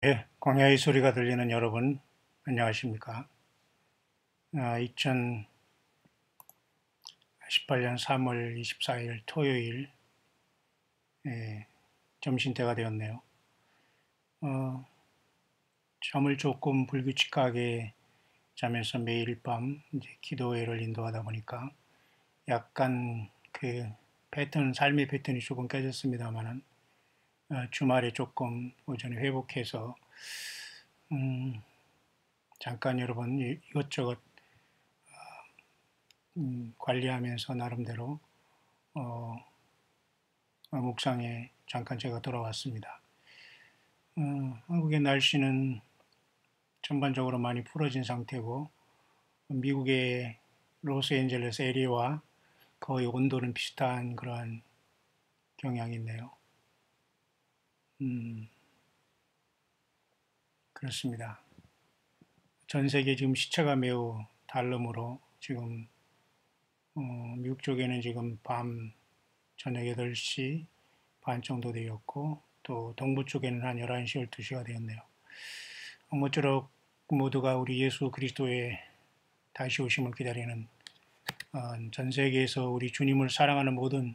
예, 광야의 소리가 들리는 여러분, 안녕하십니까? 2018년 3월 24일 토요일, 예, 점심때가 되었네요. 잠을 조금 불규칙하게 자면서 매일 밤 이제 기도회를 인도하다 보니까 약간 삶의 패턴이 조금 깨졌습니다만은, 주말에 조금 오전에 회복해서, 음, 잠깐 여러분 이것저것 관리하면서 나름대로 어, 묵상에 잠깐 제가 돌아왔습니다. 한국의 날씨는 전반적으로 많이 풀어진 상태고 미국의 로스앤젤레스 에리와 거의 온도는 비슷한 그러한 경향이 있네요. 그렇습니다. 전 세계 지금 시차가 매우 다르므로 지금 미국 쪽에는 지금 밤 저녁 8시 반 정도 되었고 또 동부 쪽에는 한 11시, 12시가 되었네요. 모쪼록 모두가 우리 예수 그리스도의 다시 오심을 기다리는 전 세계에서 우리 주님을 사랑하는 모든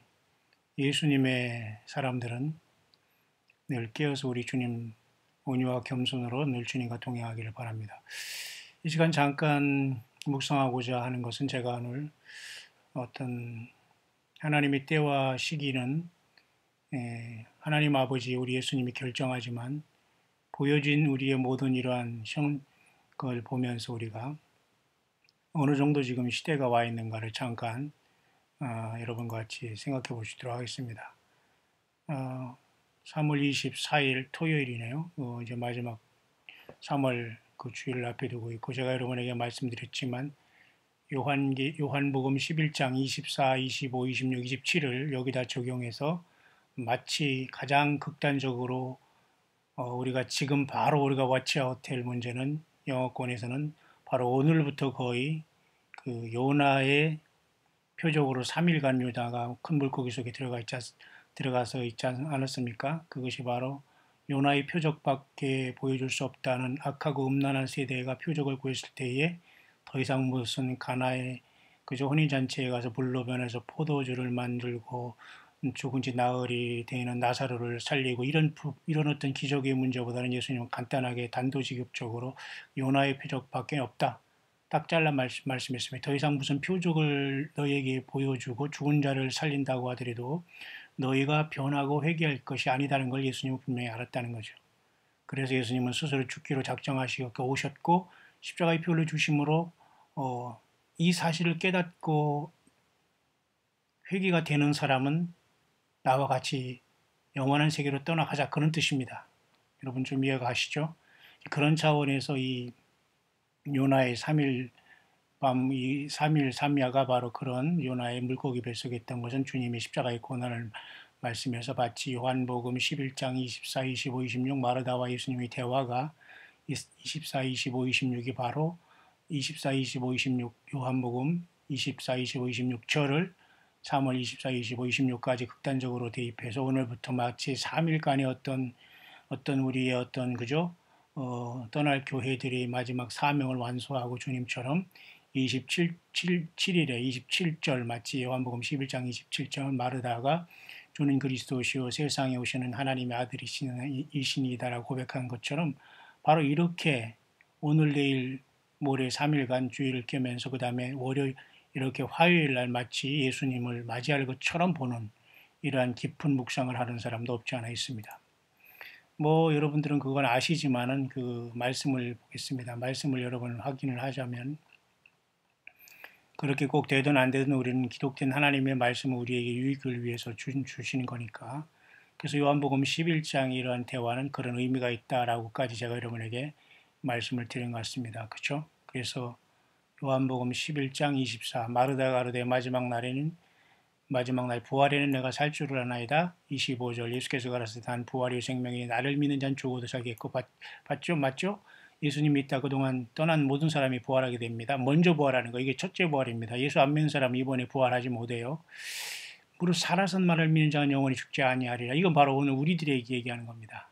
예수님의 사람들은 늘 깨어서 우리 주님 온유와 겸손으로 늘 주님과 동행하기를 바랍니다. 이 시간 잠깐 묵상하고자 하는 것은 제가 오늘 어떤 하나님의 때와 시기는 하나님 아버지 우리 예수님이 결정하지만 보여진 우리의 모든 이러한 걸 보면서 우리가 어느 정도 지금 시대가 와 있는가를 잠깐 여러분과 같이 생각해 보시도록 하겠습니다. 3월 24일 토요일이네요. 이제 마지막 3월 그 주일을 앞에 두고 있고 제가 여러분에게 말씀드렸지만 요한복음 11장 24, 25, 26, 27을 여기다 적용해서 마치 가장 극단적으로 우리가 지금 바로 우리가 와치아웃 할 문제는 영어권에서는 바로 오늘부터 거의 그 요나의 표적으로 3일간 요나가 큰 물고기 속에 들어가서 있지 않았습니까? 그것이 바로 요나의 표적밖에 보여줄 수 없다는 악하고 음란한 세대가 표적을 구했을 때에 더 이상 무슨 가나의 그저 혼인잔치에 가서 불로 변해서 포도주를 만들고 죽은 지 나흘이 되는 나사로를 살리고 이런 어떤 기적의 문제보다는 예수님은 간단하게 단도직입적으로 요나의 표적밖에 없다. 딱 잘라 말씀했습니다. 더 이상 무슨 표적을 너희에게 보여주고 죽은 자를 살린다고 하더라도 너희가 변하고 회개할 것이 아니다는 걸 예수님은 분명히 알았다는 거죠. 그래서 예수님은 스스로 죽기로 작정하시고 오셨고 십자가의 피 흘려주심으로 이 사실을 깨닫고 회개가 되는 사람은 나와 같이 영원한 세계로 떠나가자 그런 뜻입니다. 여러분 좀 이해가 가시죠? 그런 차원에서 이 요나의 3일 밤, 이 3일 3야가 바로 그런 요나의 물고기 뱃속에 있던 것은 주님의 십자가의 고난을 말씀해서 마치 요한복음 11장 24, 25, 26 마르다와 예수님의 대화가 24, 25, 26이 바로 24, 25, 26 요한복음 24, 25, 26절을 3월 24, 25, 26까지 극단적으로 대입해서 오늘부터 마치 3일간의 어떤 우리의 어떤 그죠? 떠날 교회들이 마지막 사명을 완수하고 주님처럼 27일에 27절 마치 요한복음 11장 27절 마르다가 주는 그리스도시요 세상에 오시는 하나님의 아들이시니이다라고 고백한 것처럼 바로 이렇게 오늘 내일 모레 3일간 주일을 깨면서 그 다음에 월요일 이렇게 화요일 날 마치 예수님을 맞이할 것처럼 보는 이러한 깊은 묵상을 하는 사람도 없지 않아 있습니다. 뭐 여러분들은 그건 아시지만은 그 말씀을 보겠습니다. 말씀을 여러분 확인을 하자면 그렇게 꼭 되든 안 되든 우리는 기록된 하나님의 말씀을 우리에게 유익을 위해서 주시는 거니까. 그래서 요한복음 11장 이러한 대화는 그런 의미가 있다라고까지 제가 여러분에게 말씀을 드린 것 같습니다. 그렇죠? 그래서 요한복음 11장 24 마르다가 가로되 마지막 날 부활에는 내가 살 줄을 아나이다. 25절 예수께서 가라사대 단 부활의 생명이 나를 믿는 자는 죽어도 살겠고 봤죠? 맞죠? 예수님 믿다 그동안 떠난 모든 사람이 부활하게 됩니다. 먼저 부활하는 거 이게 첫째 부활입니다. 예수 안 믿는 사람은 이번에 부활하지 못해요. 무릇 살아선 말을 믿는 자는 영원히 죽지 아니하리라. 이건 바로 오늘 우리들에게 얘기하는 겁니다.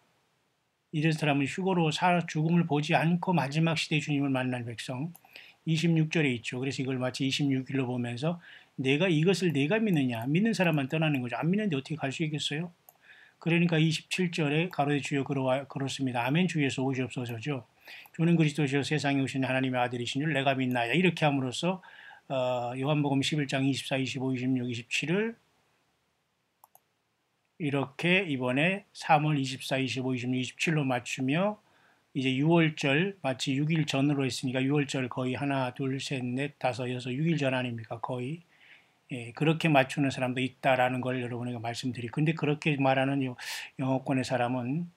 이런 사람은 휴거로 죽음을 보지 않고 마지막 시대 주님을 만난 백성. 26절에 있죠. 그래서 이걸 마치 26일로 보면서 이것을 내가 믿느냐. 믿는 사람만 떠나는 거죠. 안 믿는데 어떻게 갈 수 있겠어요? 그러니까 27절에 가로되 주여 그렇습니다. 아멘 주 예수 오시옵소서죠. 주는 그리스도시요 세상에 오신 하나님의 아들이신 줄 내가 믿나요. 이렇게 함으로써 요한복음 11장 24, 25, 26, 27을 이렇게 이번에 3월 24, 25, 26, 27로 맞추며 이제 6월절 마치 6일 전으로 했으니까 6월절 거의 하나, 둘, 셋, 넷, 다섯, 여섯, 6일 전 아닙니까? 거의. 예, 그렇게 맞추는 사람도 있다라는 걸 여러분에게 말씀드리고. 근데 그렇게 말하는 영어권의 사람은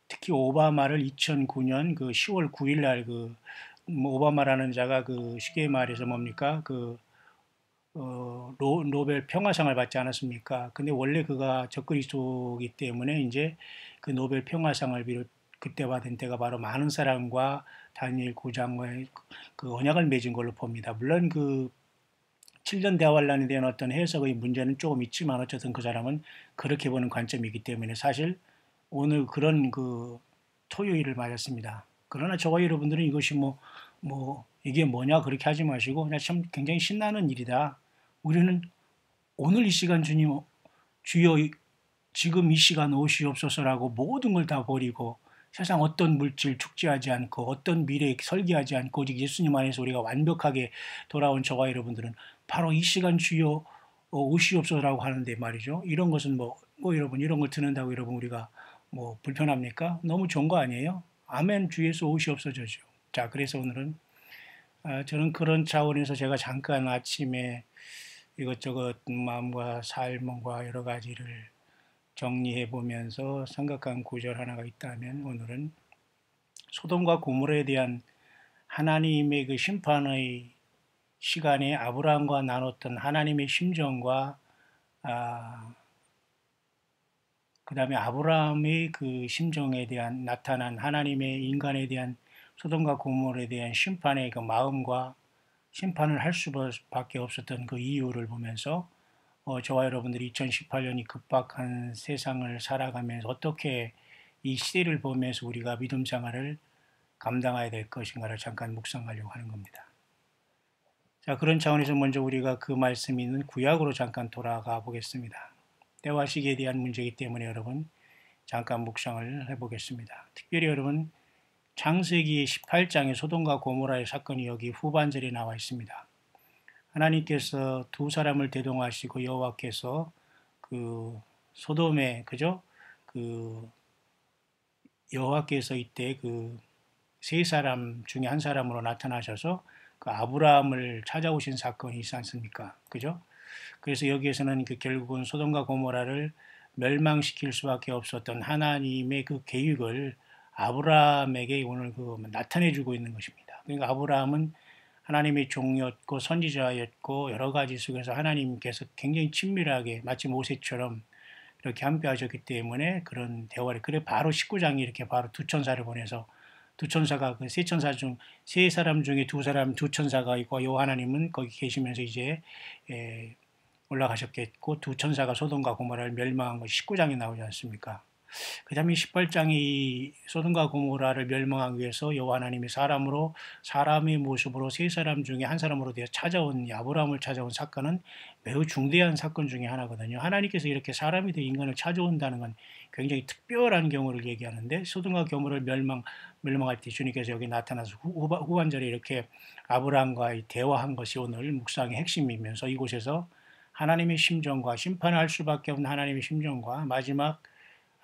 특히 오바마를 2009년 그 10월 9일 날그 오바마라는 자가 그 쉽게 말해서 뭡니까? 노벨 평화상을 받지 않았습니까? 근데 원래 그가 적그리스도이기 때문에 이제 그 노벨 평화상을 그때 받은 때가 바로 많은 사람과 다니엘 9장과의 그 언약을 맺은 걸로 봅니다. 물론 그 7년 대화환란에 대한 어떤 해석의 문제는 조금 있지만 어쨌든 그 사람은 그렇게 보는 관점이기 때문에 사실 오늘 그런 그 토요일을 맞았습니다. 그러나 저와 여러분들은 이것이 이게 뭐냐 그렇게 하지 마시고 그냥 참 굉장히 신나는 일이다. 우리는 오늘 이 시간 주님 주여 지금 이 시간 오시옵소서라고 모든 걸 다 버리고 세상 어떤 물질 축제하지 않고 어떤 미래 설계하지 않고 오직 예수님 안에서 우리가 완벽하게 돌아온 저와 여러분들은 바로 이 시간 주여 오시옵소서라고 하는데 말이죠. 이런 것은 여러분 이런 걸 듣는다고 여러분 우리가 불편합니까? 너무 좋은 거 아니에요? 아멘 주 예수 오시옵소서죠. 자, 그래서 오늘은 저는 그런 차원에서 제가 잠깐 아침에 이것저것 마음과 삶과 여러 가지를 정리해 보면서 생각한 구절 하나가 있다면 오늘은 소돔과 고모라에 대한 하나님의 그 심판의 시간에 아브라함과 나눴던 하나님의 심정과 그 다음에 아브라함의 그 심정에 대한 나타난 하나님의 인간에 대한 소돔과 고모라에 대한 심판의 그 마음과 심판을 할 수밖에 없었던 그 이유를 보면서 저와 여러분들이 2018년이 급박한 세상을 살아가면서 어떻게 이 시대를 보면서 우리가 믿음 생활을 감당해야 될 것인가를 잠깐 묵상하려고 하는 겁니다. 자, 그런 차원에서 먼저 우리가 그 말씀이 있는 구약으로 잠깐 돌아가 보겠습니다. 때와 시기에 대한 문제이기 때문에 여러분 잠깐 묵상을 해보겠습니다. 특별히 여러분 창세기 18장의 소돔과 고모라의 사건이 여기 후반절에 나와 있습니다. 하나님께서 두 사람을 대동하시고 여호와께서 그 소돔에 그 여호와께서 이때 그 세 사람 중에 한 사람으로 나타나셔서 그 아브라함을 찾아오신 사건이 있지 않습니까? 그죠? 그래서 여기에서는 그 결국은 소돔과 고모라를 멸망시킬 수밖에 없었던 하나님의 그 계획을 아브라함에게 오늘 나타내 주고 있는 것입니다. 그러니까 아브라함은 하나님의 종이었고 선지자였고 여러 가지 속에서 하나님께서 굉장히 친밀하게 마치 모세처럼 이렇게 함께 하셨기 때문에 그런 대화를 그래 바로 19장이 이렇게 바로 두 천사를 보내서 두 천사가 그 세 천사 중 세 사람 중에 두 천사가 있고 요 하나님은 거기 계시면서 이제 올라가셨겠고 두 천사가 소돔과 고모라를 멸망한 것이 19장에 나오지 않습니까? 그 다음에 18장이 소돔과 고모라를 멸망하기 위해서 여호와 하나님이 사람의 모습으로 세 사람 중에 한 사람으로 되어 찾아온 아브라함을 찾아온 사건은 매우 중대한 사건 중에 하나거든요. 하나님께서 이렇게 사람이 되어 인간을 찾아온다는 건 굉장히 특별한 경우를 얘기하는데 소돔과 고모라를 멸망할 때 주님께서 여기 나타나서 후반절에 이렇게 아브라함과 대화한 것이 오늘 묵상의 핵심이면서 이곳에서 하나님의 심정과 심판할 수밖에 없는 하나님의 심정과 마지막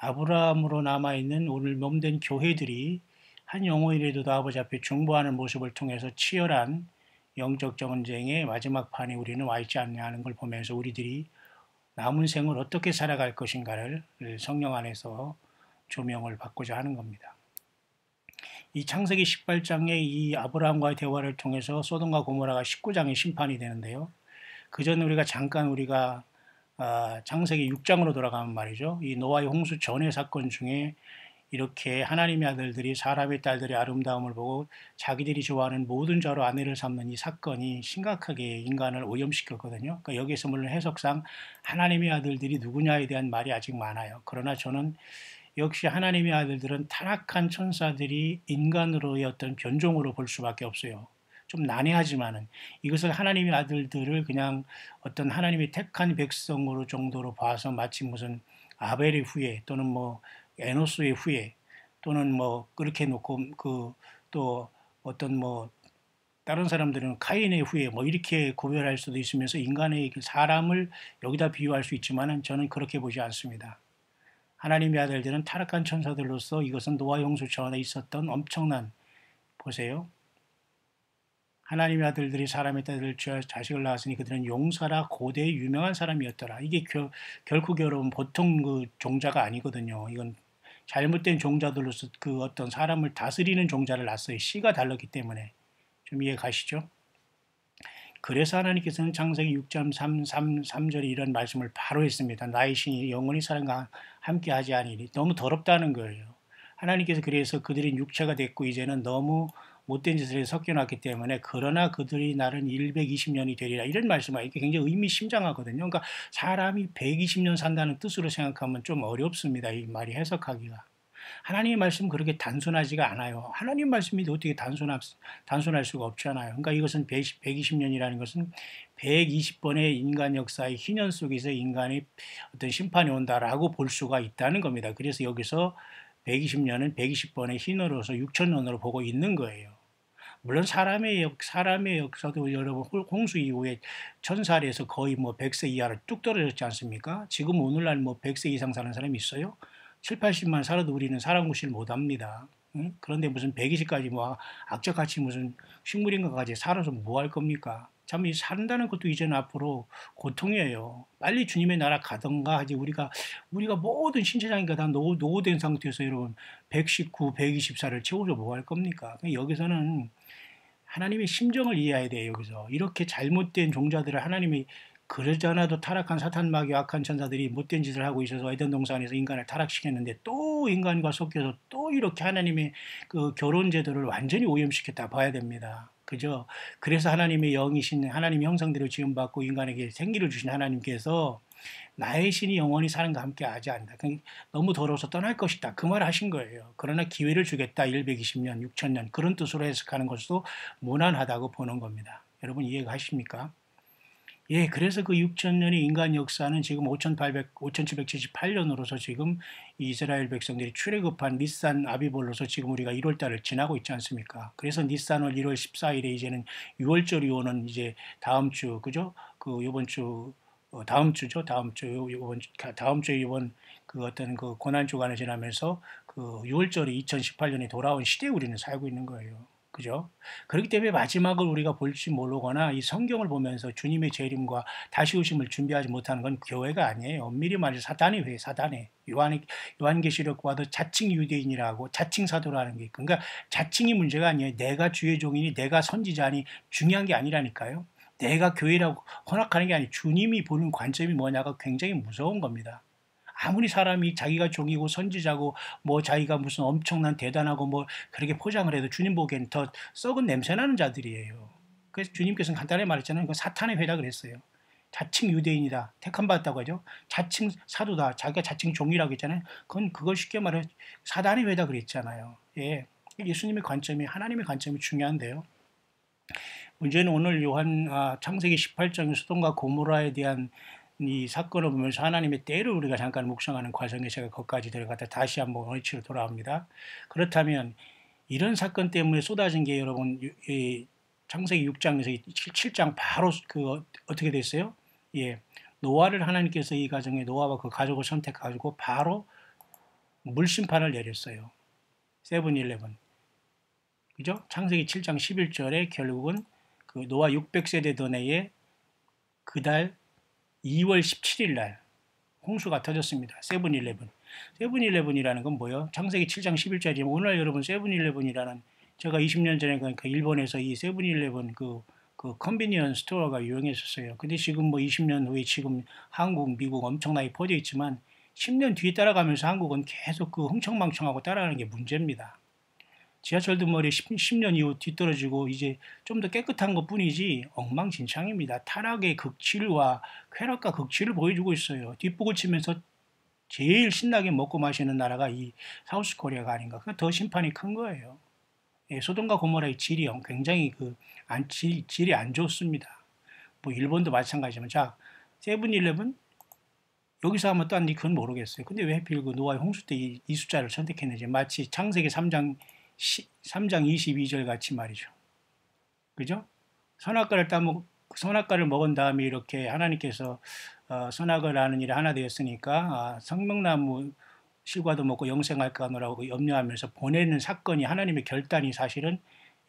아브라함으로 남아있는 오늘 몸된 교회들이 한 영혼이라도 아버지 앞에 중보하는 모습을 통해서 치열한 영적 전쟁의 마지막 판에 우리는 와 있지 않냐 하는 걸 보면서 우리들이 남은 생을 어떻게 살아갈 것인가를 성령 안에서 조명을 받고자 하는 겁니다. 이 창세기 18장의 이 아브라함과의 대화를 통해서 소돔과 고모라가 19장의 심판이 되는데요. 그 전 우리가 창세기 6장으로 돌아가면 말이죠. 이 노아의 홍수 전의 사건 중에 이렇게 하나님의 아들들이 사람의 딸들의 아름다움을 보고 자기들이 좋아하는 모든 자로 아내를 삼는 이 사건이 심각하게 인간을 오염시켰거든요. 그러니까 여기에서 물론 해석상 하나님의 아들들이 누구냐에 대한 말이 아직 많아요. 그러나 저는 역시 하나님의 아들들은 타락한 천사들이 인간으로의 어떤 변종으로 볼 수밖에 없어요. 좀 난해하지만은 이것을 하나님의 아들들을 그냥 어떤 하나님의 택한 백성으로 정도로 봐서 마치 무슨 아벨의 후예 또는 뭐 에노스의 후예 또는 뭐 그렇게 놓고 그 또 어떤 뭐 다른 사람들은 카인의 후예 뭐 이렇게 구별할 수도 있으면서 인간의 그 사람을 여기다 비유할 수 있지만은 저는 그렇게 보지 않습니다. 하나님의 아들들은 타락한 천사들로서 이것은 노아 홍수 전에 있었던 엄청난 보세요. 하나님의 아들들이 사람의 딸을 자식을 낳았으니 그들은 용사라 고대의 유명한 사람이었더라. 이게 결코 여러분 보통 그 종자가 아니거든요. 이건 잘못된 종자들로서 그 어떤 사람을 다스리는 종자를 낳았어요. 씨가 달랐기 때문에. 좀 이해 가시죠? 그래서 하나님께서는 창세기 6장 3절에 이런 말씀을 바로 했습니다. 나의 신이 영원히 사람과 함께 하지 아니니. 너무 더럽다는 거예요. 하나님께서 그래서 그들이 육체가 됐고 이제는 너무 못된 짓을 섞여놨기 때문에 그러나 그들이 날은 120년이 되리라 이런 말씀을 이게 굉장히 의미심장하거든요. 그러니까 사람이 120년 산다는 뜻으로 생각하면 좀 어렵습니다. 이 말이 해석하기가. 하나님의 말씀은 그렇게 단순하지가 않아요. 하나님 말씀이 어떻게 단순할 수가 없잖아요. 그러니까 이것은 120년이라는 것은 120번의 인간 역사의 희년 속에서 인간의 어떤 심판이 온다라고 볼 수가 있다는 겁니다. 그래서 여기서 120년은 120번의 희년으로서 6천년으로 보고 있는 거예요. 물론 사람의 역사도 여러분 홍수 이후에 1000살에서 거의 뭐 100세 이하로 뚝 떨어졌지 않습니까? 지금 오늘날 뭐 100세 이상 사는 사람이 있어요? 7, 80만 살아도 우리는 사람 구실 못합니다. 응? 그런데 무슨 120까지 뭐 악착같이 무슨 식물인가까지 살아서 뭐 할 겁니까? 참 이 산다는 것도 이제는 앞으로 고통이에요. 빨리 주님의 나라 가던가 하지 우리가 모든 신체장애가 다 노후된 상태에서 여러분 119, 120살을 채워서 뭐 할 겁니까? 여기서는 하나님의 심정을 이해해야 돼요. 여기서 이렇게 잘못된 종자들을 하나님이 그러잖아도 타락한 사탄 마귀 악한 천사들이 못된 짓을 하고 있어서 에덴 동산에서 인간을 타락시켰는데 또 인간과 섞여서 또 이렇게 하나님의 그 결혼 제도를 완전히 오염시켰다 봐야 됩니다. 그죠? 그래서 하나님의 영이신 하나님의 형상대로 지음받고 인간에게 생기를 주신 하나님께서 나의 신이 영원히 사람과 함께 하지 않는다. 너무 더러워서 떠날 것이다. 그 말 하신 거예요. 그러나 기회를 주겠다. 120년, 6천년 그런 뜻으로 해석하는 것도 무난하다고 보는 겁니다. 여러분 이해가십니까? 예, 그래서 그 6천년의 인간 역사는 지금 5778년으로서 지금 이스라엘 백성들이 출애굽한 니산 아비볼로서 지금 우리가 1월 달을 지나고 있지 않습니까? 그래서 니산월 1월 14일에 이제는 6월절이 오는 이제 다음 주, 그죠? 그 요번 주 다음 주죠. 다음 주 이번 그 어떤 그 고난 주간을 지나면서 그 6월절이 2018년에 돌아온 시대에 우리는 살고 있는 거예요. 그죠? 그렇기 때문에 마지막을 우리가 볼지 모르거나 이 성경을 보면서 주님의 재림과 다시 오심을 준비하지 못하는 건 교회가 아니에요. 엄밀히 말해서 사단의 회, 사단의 요한계시록과도 자칭 유대인이라고 자칭 사도라는 게 있고, 그러니까 자칭이 문제가 아니에요. 내가 주의 종이니 내가 선지자니 중요한 게 아니라니까요. 내가 교회라고 혼합하는 게 아니고 주님이 보는 관점이 뭐냐가 굉장히 무서운 겁니다. 아무리 사람이 자기가 종이고 선지자고 뭐 자기가 무슨 엄청난 대단하고 뭐 그렇게 포장을 해도 주님 보기엔 더 썩은 냄새나는 자들이에요. 그래서 주님께서는 간단하게 말했잖아요. 이거 사탄의 회다 그랬어요. 자칭 유대인이다. 택함받았다고 하죠. 자칭 사도다. 자기가 자칭 종이라고 했잖아요. 그걸 쉽게 말해 사단의 회다 그랬잖아요. 예. 예수님의 관점이 하나님의 관점이 중요한데요. 문제는 오늘 창세기 18장의 소돔과 고모라에 대한 이 사건을 보면서 하나님의 때를 우리가 잠깐 묵상하는 과정에 제가 거기까지 들어갔다 다시 한번 원위치로 돌아옵니다. 그렇다면 이런 사건 때문에 쏟아진 게 여러분 이 창세기 6장에서 7장 바로 그 어떻게 됐어요? 예, 노아를 하나님께서 이 가정에 노아와 그 가족을 선택하고 바로 물심판을 내렸어요. 세븐일레븐. 그죠? 창세기 7장 11절에 결국은 그 노아 600세대 전에 그달 2월 17일 날 홍수가 터졌습니다. 세븐일레븐. 세븐일레븐이라는 건 뭐예요? 창세기 7장 11절이면 오늘 여러분 세븐일레븐이라는 제가 20년 전에 그러니까 일본에서 이 세븐일레븐 그 컨비니언스 스토어가 유행했었어요. 근데 지금 뭐 20년 후에 지금 한국, 미국 엄청나게 퍼져 있지만 10년 뒤에 따라가면서 한국은 계속 그 흥청망청하고 따라가는 게 문제입니다. 지하철도 머리 10년 이후 뒤떨어지고 이제 좀 더 깨끗한 것 뿐이지 엉망진창입니다. 타락의 극치와 쾌락과 극치를 보여주고 있어요. 뒷북을 치면서 제일 신나게 먹고 마시는 나라가 이 사우스 코리아가 아닌가. 그러니까 더 심판이 큰 거예요. 예, 소돔과 고모라의 질이 굉장히 질이 안 좋습니다. 뭐 일본도 마찬가지지만 자 세븐일레븐 여기서 하면 딴 그건 모르겠어요. 근데 왜 하필 그 노아의 홍수 때 이 숫자를 선택했는지 마치 창세기 3장 22절 같이 말이죠. 그죠? 선악과를 먹은 다음에 이렇게 하나님께서 선악을 하는 일이 하나 되었으니까 성명나무 실과도 먹고 영생할까 하노라고 염려하면서 보내는 사건이 하나님의 결단이 사실은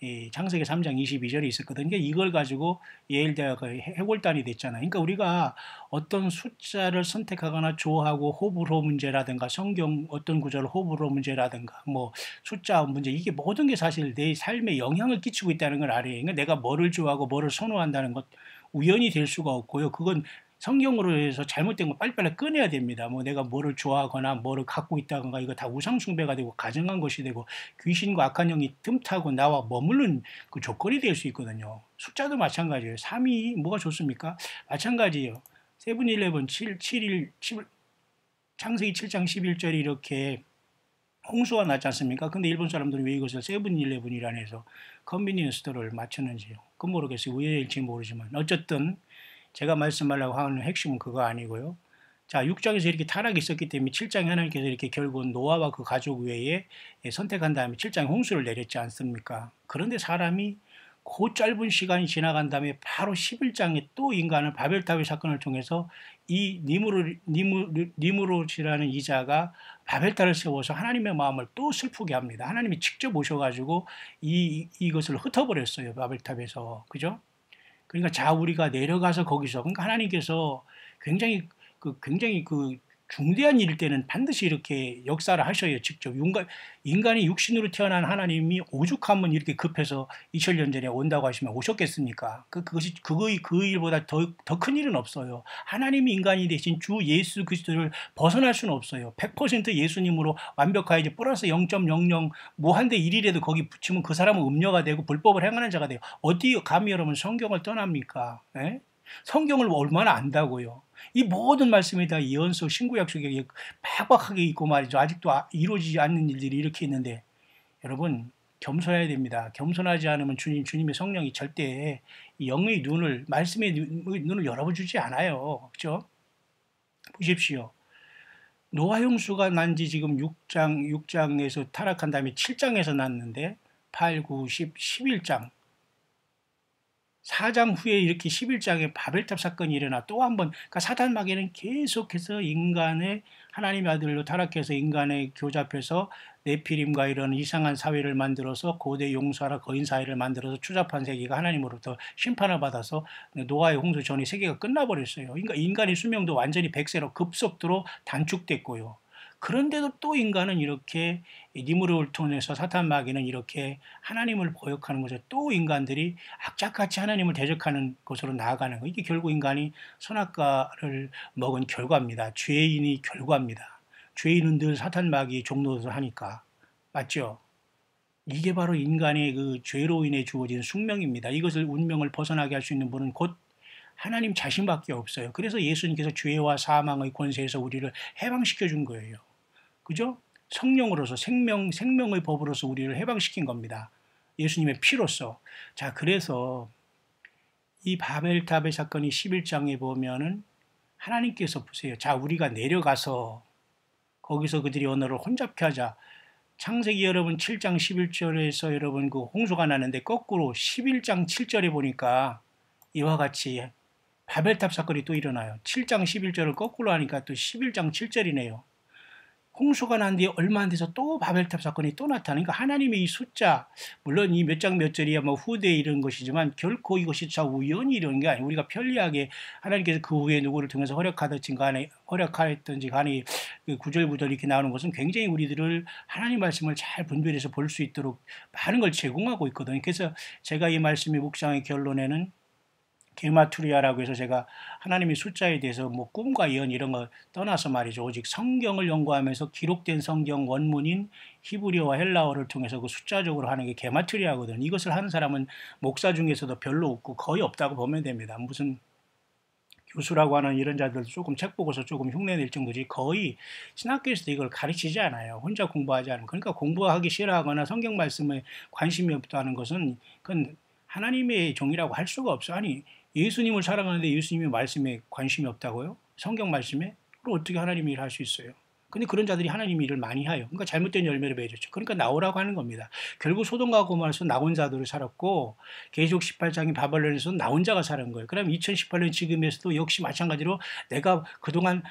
이 창세기 3장 22절에 있었거든요. 이걸 가지고 예일대가 해골단이 됐잖아요. 그러니까 우리가 어떤 숫자를 선택하거나 좋아하고 호불호 문제라든가 성경 어떤 구절을 호불호 문제라든가 뭐 숫자 문제 이게 모든 게 사실 내 삶에 영향을 끼치고 있다는 걸 알아요. 그러니까 내가 뭐를 좋아하고 뭐를 선호한다는 것 우연이 될 수가 없고요. 그건 성경으로 해서 잘못된 거 빨리빨리 꺼내야 됩니다. 뭐 내가 뭐를 좋아하거나 뭐를 갖고 있다거나 이거 다 우상숭배가 되고 가증한 것이 되고 귀신과 악한 영이 틈타고 나와 머무르는 그 조건이 될 수 있거든요. 숫자도 마찬가지예요. 3이 뭐가 좋습니까? 마찬가지예요. 세븐일레븐 7일 창세기 7장 11절이 이렇게 홍수가 났지 않습니까? 근데 일본 사람들은 왜 이것을 세븐일레븐이라 해서 컨비니언스 스토어를 맞췄는지요. 그건 모르겠어요. 우연일지 모르지만 어쨌든 제가 말씀하려고 하는 핵심은 그거 아니고요. 자, 6장에서 이렇게 타락이 있었기 때문에 7장에 하나님께서 이렇게 결국 노아와 그 가족 외에 선택한 다음에 7장에 홍수를 내렸지 않습니까? 그런데 사람이 그 짧은 시간이 지나간 다음에 바로 11장에 또 인간을 바벨탑의 사건을 통해서 이 니무롯이라는 이자가 바벨탑을 세워서 하나님의 마음을 또 슬프게 합니다. 하나님이 직접 오셔가지고 이것을 흩어버렸어요. 바벨탑에서. 그죠? 그러니까 자 우리가 내려가서 거기서 그러니까 하나님께서 굉장히 중대한 일 때는 반드시 이렇게 역사를 하셔요. 직접 인간이 육신으로 태어난 하나님이 오죽하면 이렇게 급해서 2000년 전에 온다고 하시면 오셨겠습니까? 그 일보다 더 큰 일은 없어요. 하나님이 인간이 되신 주 예수 그리스도를 벗어날 수는 없어요. 100% 예수님으로 완벽하게 플러스 0.00 뭐 한 대 1이라도 거기 붙이면 그 사람은 음녀가 되고 불법을 행하는 자가 돼요. 어디 감히 여러분 성경을 떠납니까? 에? 성경을 얼마나 안다고요? 이 모든 말씀이 다 예언서, 신구약 속에 팍팍하게 있고 말이죠. 아직도 이루어지지 않는 일들이 이렇게 있는데 여러분 겸손해야 됩니다. 겸손하지 않으면 주님의 성령이 절대 영의 눈을 말씀의 눈을 열어주지 않아요. 그렇죠? 보십시오. 노아 형수가 난 지 지금 6장에서 타락한 다음에 7장에서 났는데 8, 9, 10, 11장 4장 후에 이렇게 11장에 바벨탑 사건이 일어나 또 한 번, 그러니까 사단 마귀는 계속해서 인간의 하나님의 아들로 타락해서 인간의 교잡해서 네피림과 이런 이상한 사회를 만들어서 고대 용사라 거인 사회를 만들어서 추잡한 세계가 하나님으로부터 심판을 받아서 노아의 홍수 전에 세계가 끝나버렸어요. 그러니까 인간의 수명도 완전히 100세로 급속도로 단축됐고요. 그런데도 또 인간은 이렇게 니무롯을 통해서 사탄 마귀는 이렇게 하나님을 거역하는 거죠. 또 인간들이 악착같이 하나님을 대적하는 것으로 나아가는 거. 이게 결국 인간이 선악과를 먹은 결과입니다. 죄인이 결과입니다. 죄인은 늘 사탄 마귀의 종노릇을 하니까. 맞죠? 이게 바로 인간의 그 죄로 인해 주어진 숙명입니다. 이것을 운명을 벗어나게 할 수 있는 분은 곧 하나님 자신밖에 없어요. 그래서 예수님께서 죄와 사망의 권세에서 우리를 해방시켜 준 거예요. 그죠? 성령으로서 생명의 법으로서 우리를 해방시킨 겁니다. 예수님의 피로서. 자, 그래서 이 바벨탑의 사건이 11장에 보면은 하나님께서 보세요. 자, 우리가 내려가서 거기서 그들이 언어를 혼잡케 하자. 창세기 여러분 7장 11절에서 여러분 그 홍수가 나는데 거꾸로 11장 7절에 보니까 이와 같이 바벨탑 사건이 또 일어나요. 7장 11절을 거꾸로 하니까 또 11장 7절이네요. 홍수가 난 뒤에 얼마 안 돼서 또 바벨탑 사건이 또 나타나니까 하나님의 이 숫자, 물론 이 몇 장 몇 절이야 뭐 후대에 이런 것이지만 결코 이것이 저 우연히 이런 게 아니고 우리가 편리하게 하나님께서 그 후에 누구를 통해서 허락하였던지 간에 그 구절구절 이렇게 나오는 것은 굉장히 우리들을 하나님 말씀을 잘 분별해서 볼 수 있도록 많은 걸 제공하고 있거든요. 그래서 제가 이 말씀의 묵상의 결론에는 게마투리아라고 해서 제가 하나님의 숫자에 대해서 뭐 꿈과 예언 이런 거 떠나서 말이죠. 오직 성경을 연구하면서 기록된 성경 원문인 히브리어와 헬라어를 통해서 그 숫자적으로 하는 게 게마투리아거든요. 이것을 하는 사람은 목사 중에서도 별로 없고 거의 없다고 보면 됩니다. 무슨 교수라고 하는 이런 자들도 조금 책 보고서 조금 흉내낼 정도지 거의 신학교에서도 이걸 가르치지 않아요. 혼자 공부하지 않으면. 그러니까 공부하기 싫어하거나 성경 말씀에 관심이 없다는 것은 그건 하나님의 종이라고 할 수가 없어. 아니 예수님을 사랑하는데 예수님의 말씀에 관심이 없다고요? 성경 말씀에? 그럼 어떻게 하나님의 일을 할 수 있어요? 근데 그런 자들이 하나님의 일을 많이 해요. 그러니까 잘못된 열매를 맺었죠. 그러니까 나오라고 하는 겁니다. 결국 소돔과 고모라에서 나 혼자들을 살았고 계시록 18장이 바벨론에서 나 혼자가 사는 거예요. 그럼 2018년 지금에서도 역시 마찬가지로 내가 그동안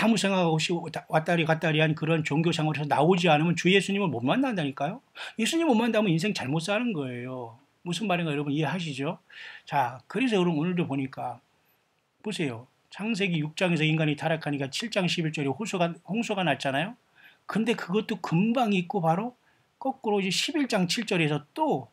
아무 생각 없이 왔다리 갔다리 한 그런 종교 생활에서 나오지 않으면 주 예수님을 못 만난다니까요. 예수님 못 만나면 인생 잘못 사는 거예요. 무슨 말인가 여러분 이해하시죠? 자, 그래서 여러분 오늘도 보니까 보세요. 창세기 6장에서 인간이 타락하니까 7장 11절에 홍수가 났잖아요. 근데 그것도 금방 있고 바로 거꾸로 이제 11장 7절에서 또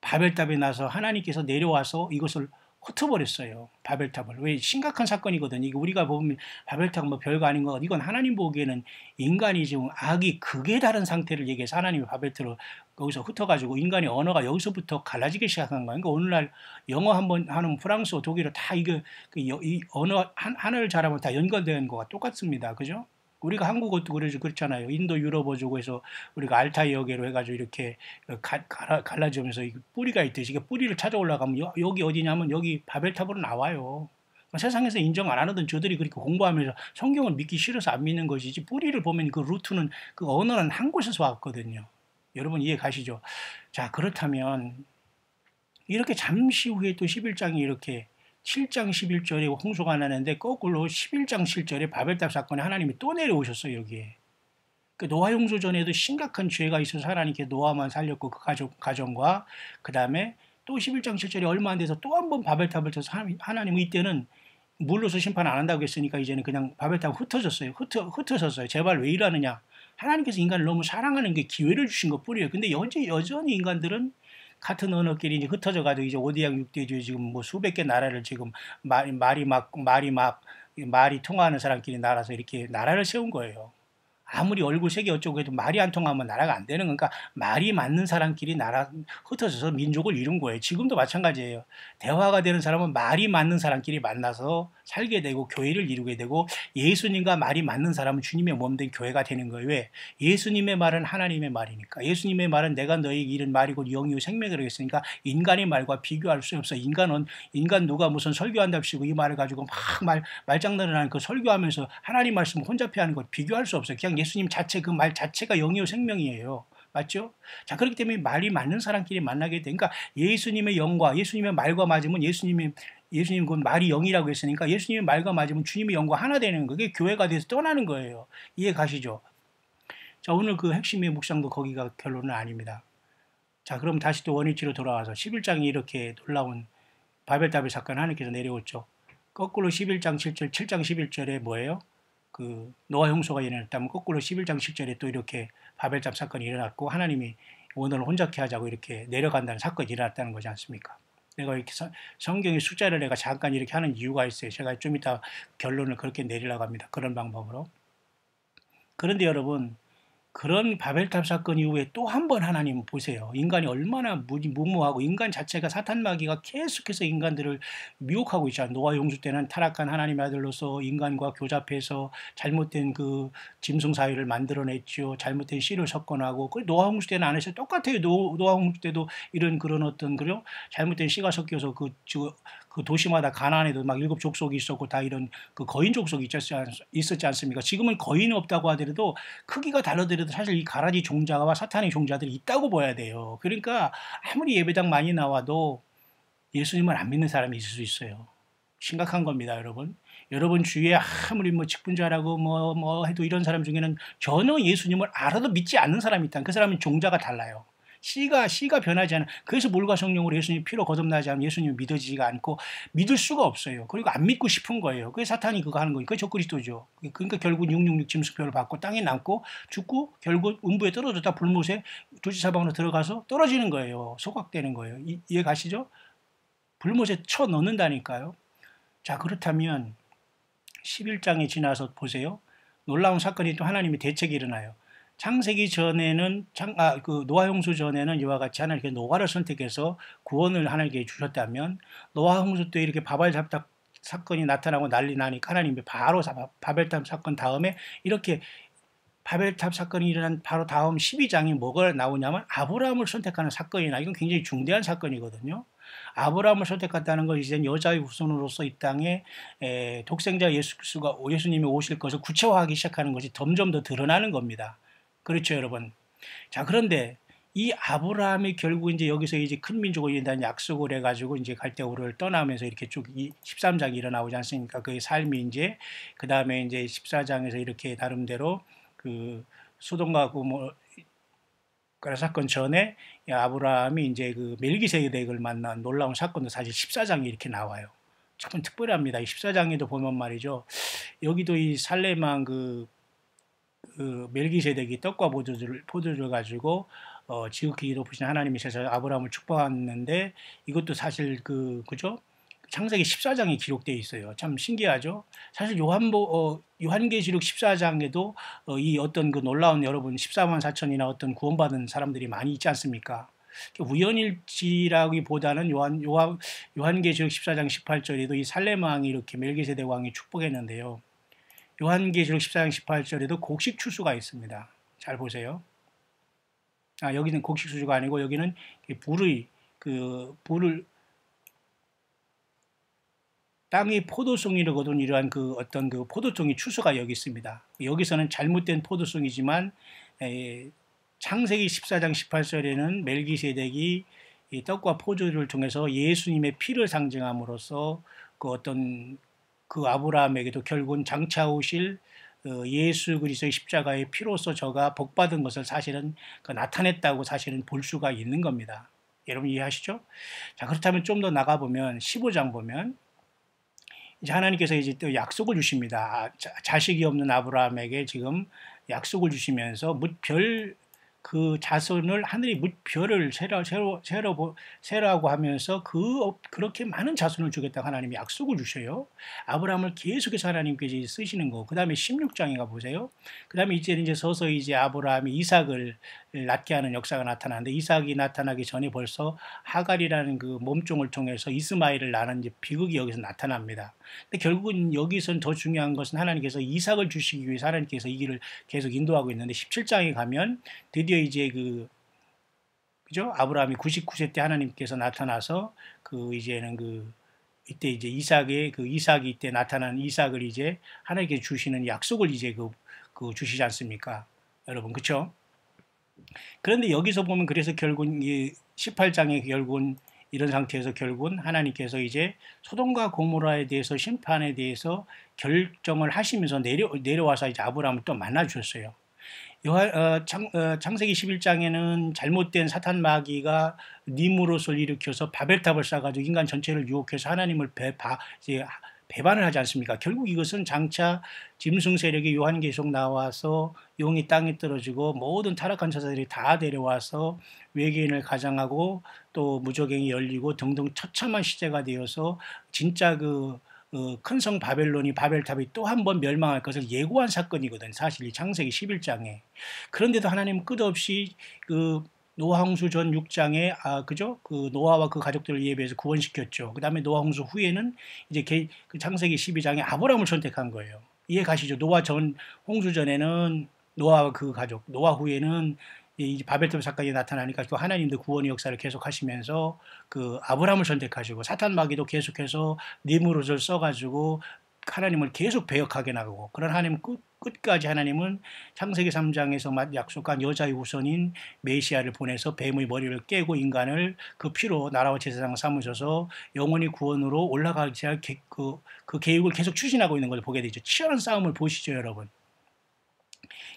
바벨탑에 나서 하나님께서 내려와서 이것을 흩어버렸어요. 바벨탑을. 왜? 심각한 사건이거든요. 이거 우리가 보면 바벨탑 뭐 별거 아닌 것 같아요. 이건 하나님 보기에는 인간이 지금 악이 극에 다른 상태를 얘기해서 하나님이 바벨탑을 거기서 흩어가지고 인간의 언어가 여기서부터 갈라지기 시작한 거예요. 그러니까 오늘날 영어 한번 하는 프랑스어, 독일어 다 이거 이 언어 하나를 잘하면 다 연결되는 거가 똑같습니다. 그죠? 우리가 한국어도 그렇잖아요. 인도 유럽어 쪽에서 우리가 알타이 어계로 해가지고 이렇게 갈라지면서 뿌리가 있듯이 뿌리를 찾아 올라가면 여기 어디냐면 여기 바벨탑으로 나와요. 세상에서 인정 안 하던 저들이 그렇게 공부하면서 성경을 믿기 싫어서 안 믿는 것이지 뿌리를 보면 그 루트는 그 언어는 한 곳에서 왔거든요. 여러분 이해 가시죠? 자, 그렇다면 이렇게 잠시 후에 또 11장이 이렇게 7장 11절에 홍수가 나는데 거꾸로 11장 7절에 바벨탑 사건에 하나님이 또 내려오셨어요. 여기에. 그 노아 홍수 전에도 심각한 죄가 있어서 하나님께 노아만 살렸고 그 가정과 그 다음에 또 11장 7절에 얼마 안 돼서 또 한 번 바벨탑을 쳐서 하나님은 이때는 물로서 심판 안 한다고 했으니까 이제는 그냥 바벨탑 흩어졌어요. 흩어졌어요. 제발 왜 이러느냐. 하나님께서 인간을 너무 사랑하는 게 기회를 주신 것 뿐이에요. 근데 여전히 인간들은 같은 언어끼리 이제 흩어져 가지고 이제 5대양 6대주에 지금 뭐 수백 개 나라를 지금 말이 통하는 사람끼리 나라서 이렇게 나라를 세운 거예요. 아무리 얼굴 색이 어쩌고 해도 말이 안 통하면 나라가 안 되는 거니까 말이 맞는 사람끼리 나라 흩어져서 민족을 이룬 거예요. 지금도 마찬가지예요. 대화가 되는 사람은 말이 맞는 사람끼리 만나서 살게 되고 교회를 이루게 되고 예수님과 말이 맞는 사람은 주님의 몸된 교회가 되는 거예요. 왜? 예수님의 말은 하나님의 말이니까. 예수님의 말은 내가 너에게 이른 말이고 영이요 생명이라고 했으니까 인간의 말과 비교할 수 없어. 인간 누가 무슨 설교한답시고 이 말을 가지고 막 말장난을 하는 그 설교하면서 하나님 말씀 혼잡해하는 것 비교할 수 없어요. 그냥 예수님 자체 그 말 자체가 영이요 생명이에요. 맞죠? 자, 그렇기 때문에 말이 맞는 사람끼리 만나게 되니까 예수님의 영과 예수님의 말과 맞으면 예수님 그 말이 영이라고 했으니까 예수님의 말과 맞으면 주님의 영과 하나 되는 거예요. 그게 교회가 돼서 떠나는 거예요. 이해 가시죠? 자, 오늘 그 핵심의 묵상도 거기가 결론은 아닙니다. 자, 그럼 다시 또 원위치로 돌아와서 11장이 이렇게 놀라운 바벨탑의 사건 하나님께서 내려왔죠. 거꾸로 11장 7절, 7장 11절에 뭐예요? 그 노아 홍수가 일어났다면 거꾸로 11장 7절에 또 이렇게 바벨탑 사건이 일어났고 하나님이 원어를 혼잡케 하자고 이렇게 내려간다는 사건이 일어났다는 거지 않습니까? 내가 이렇게 성경의 숫자를 내가 잠깐 이렇게 하는 이유가 있어요. 제가 좀 이따 결론을 그렇게 내리려고 합니다. 그런 방법으로. 그런데 여러분 그런 바벨탑 사건 이후에 또 한 번 하나님 보세요. 인간이 얼마나 무모하고 인간 자체가 사탄 마귀가 계속해서 인간들을 미혹하고 있잖아요. 노아 홍수 때는 타락한 하나님의 아들로서 인간과 교잡해서 잘못된 그 짐승 사회를 만들어냈죠. 잘못된 씨를 섞어나고 그 노아 홍수 때는 안 했어요. 똑같아요. 노아 홍수 때도 이런 그런 어떤 그런 잘못된 씨가 섞여서 그 도시마다 가나안에도 막 7 족속이 있었고 다 이런 그 거인 족속이 있었지 않습니까? 지금은 거인이 없다고 하더라도 크기가 다르더라도 사실 이 가라지 종자와 사탄의 종자들이 있다고 봐야 돼요. 그러니까 아무리 예배당 많이 나와도 예수님을 안 믿는 사람이 있을 수 있어요. 심각한 겁니다, 여러분. 여러분 주위에 아무리 뭐 직분자라고 뭐 해도 이런 사람 중에는 전혀 예수님을 알아도 믿지 않는 사람이 있다. 그 사람은 종자가 달라요. 씨가 변하지 않아. 그래서 물과 성령으로 예수님 피로 거듭나지 않으면 예수님이 믿어지지가 않고 믿을 수가 없어요. 그리고 안 믿고 싶은 거예요. 그게 사탄이 그거 하는 거예요. 그게 적그리스도죠. 그러니까 결국 666 짐승표를 받고 땅에 남고 죽고 결국 음부에 떨어졌다 불못에 도지사방으로 들어가서 떨어지는 거예요. 소각되는 거예요. 이해 가시죠? 불못에 쳐 넣는다니까요. 자, 그렇다면 11장에 지나서 보세요. 놀라운 사건이 또 하나님의 대책이 일어나요. 창세기 전에는 그 노아 홍수 전에는 이와 같이 하나님께 노아를 선택해서 구원을 하나님께 주셨다면 노아 홍수 때 이렇게 바벨탑 사건이 나타나고 난리 나니까 하나님이 바로 바벨탑 사건 다음에 이렇게 바벨탑 사건이 일어난 바로 다음 12장이 뭐가 나오냐면 아브라함을 선택하는 사건이나 이건 굉장히 중대한 사건이거든요. 아브라함을 선택했다는 건 이제 여자의 후손으로서 이 땅에 독생자 예수님이 오실 것을 구체화하기 시작하는 것이 점점 더 드러나는 겁니다. 그렇죠, 여러분. 자, 그런데 이 아브라함이 결국 이제 여기서 이제 큰 민족을 이룬다는 약속을 해가지고 이제 갈대우를 떠나면서 이렇게 쭉 13장이 일어나오지 않습니까? 그의 삶이 이제 그 다음에 이제 14장에서 이렇게 나름대로 그 소돔과 고모라 사건 전에 아브라함이 이제 그 멜기세덱을 만난 놀라운 사건도 사실 14장에 이렇게 나와요. 참 특별합니다. 이 14장에도 보면 말이죠. 여기도 이 살레만 그 멜기세덱이 떡과 포도주를 가지고 지극히 높으신 하나님이 세상 아브라함을 축복했는데 이것도 사실 그죠? 창세기 14장에 기록되어 있어요. 참 신기하죠? 사실 요한계시록 14장에도 이 어떤 그 놀라운 여러분 14만 4천이나 어떤 구원받은 사람들이 많이 있지 않습니까? 우연일지라기보다는 요한계시록 14장 18절에도 이 살렘 왕이 이렇게 멜기세덱 왕이 축복했는데요. 요한계시록 14장 18절에도 곡식 추수가 있습니다. 잘 보세요. 여기는 곡식 추수가 아니고 여기는 불을 땅이 포도송이거든 이러한 그 어떤 그 포도송이 추수가 여기 있습니다. 여기서는 잘못된 포도송이지만 창세기 14장 18절에는 멜기세덱이 이 떡과 포도주를 통해서 예수님의 피를 상징함으로써 그 어떤 그 아브라함에게도 결국은 장차 오실 예수 그리스도의 십자가의 피로서 저가 복받은 것을 사실은 나타냈다고 사실은 볼 수가 있는 겁니다. 여러분 이해하시죠? 자, 그렇다면 좀 더 나가보면 15장 보면 이제 하나님께서 이제 또 약속을 주십니다. 자식이 없는 아브라함에게 지금 약속을 주시면서 그 자손을 하늘이 뭇별을 세라고 하면서 그렇게 많은 자손을 주겠다고 하나님이 약속을 주셔요. 아브라함을 계속해서 하나님께서 쓰시는 거. 그 다음에 16장에 가보세요. 그 다음에 이제 서서히 이제 아브라함이 이삭을 낳게 하는 역사가 나타나는데 이삭이 나타나기 전에 벌써 하갈이라는 그 몸종을 통해서 이스마엘을 낳는 이제 비극이 여기서 나타납니다. 근데 결국은 여기선 더 중요한 것은 하나님께서 이삭을 주시기 위해서 하나님께서 이 길을 계속 인도하고 있는데 17장에 가면 드디어 이제 그죠? 아브라함이 99세 때 하나님께서 나타나서 이제는 이때 이제 이삭이 이때 나타난 이삭을 이제 하나님께서 주시는 약속을 이제 주시지 않습니까? 여러분, 그쵸? 그런데 여기서 보면 그래서 결국은 18장에 결국은 이런 상태에서 결국은 하나님께서 이제 소돔과 고모라에 대해서 심판에 대해서 결정을 하시면서 내려와서 이제 아브라함을 또 만나 주셨어요. 창세기 11장에는 잘못된 사탄 마귀가 니무롯을 일으켜서 바벨탑을 쌓아가지고 인간 전체를 유혹해서 하나님을 배반을 하지 않습니까? 결국 이것은 장차 짐승 세력이 요한계시록 나와서 용이 땅에 떨어지고 모든 타락한 자들이 다 데려와서 외계인을 가장하고 또 무저갱이 열리고 등등 처참한 시대가 되어서 진짜 큰 성 바벨탑이 또 한 번 멸망할 것을 예고한 사건이거든. 사실 이 창세기 11장에. 그런데도 하나님은 끝없이 노아 홍수 전 6장에 그죠? 노아와 그 가족들을 예배해서 구원시켰죠. 그다음에 노아 홍수 후에는 이제 그 창세기 12장에 아브라함을 선택한 거예요. 이해 가시죠? 노아 전 홍수 전에는 노아와 그 가족, 노아 후에는 이 바벨탑 사건이 나타나니까 또 하나님도 구원의 역사를 계속하시면서 아브라함을 선택하시고 사탄 마귀도 계속해서 니무롯을 써가지고 하나님을 계속 배역하게 나가고 그런 하나님 끝까지 하나님은 창세기 3장에서 약속한 여자의 후손인 메시아를 보내서 뱀의 머리를 깨고 인간을 그 피로 나라와 제사장을 삼으셔서 영원히 구원으로 올라가기 위한 그 계획을 계속 추진하고 있는 걸 보게 되죠. 치열한 싸움을 보시죠, 여러분.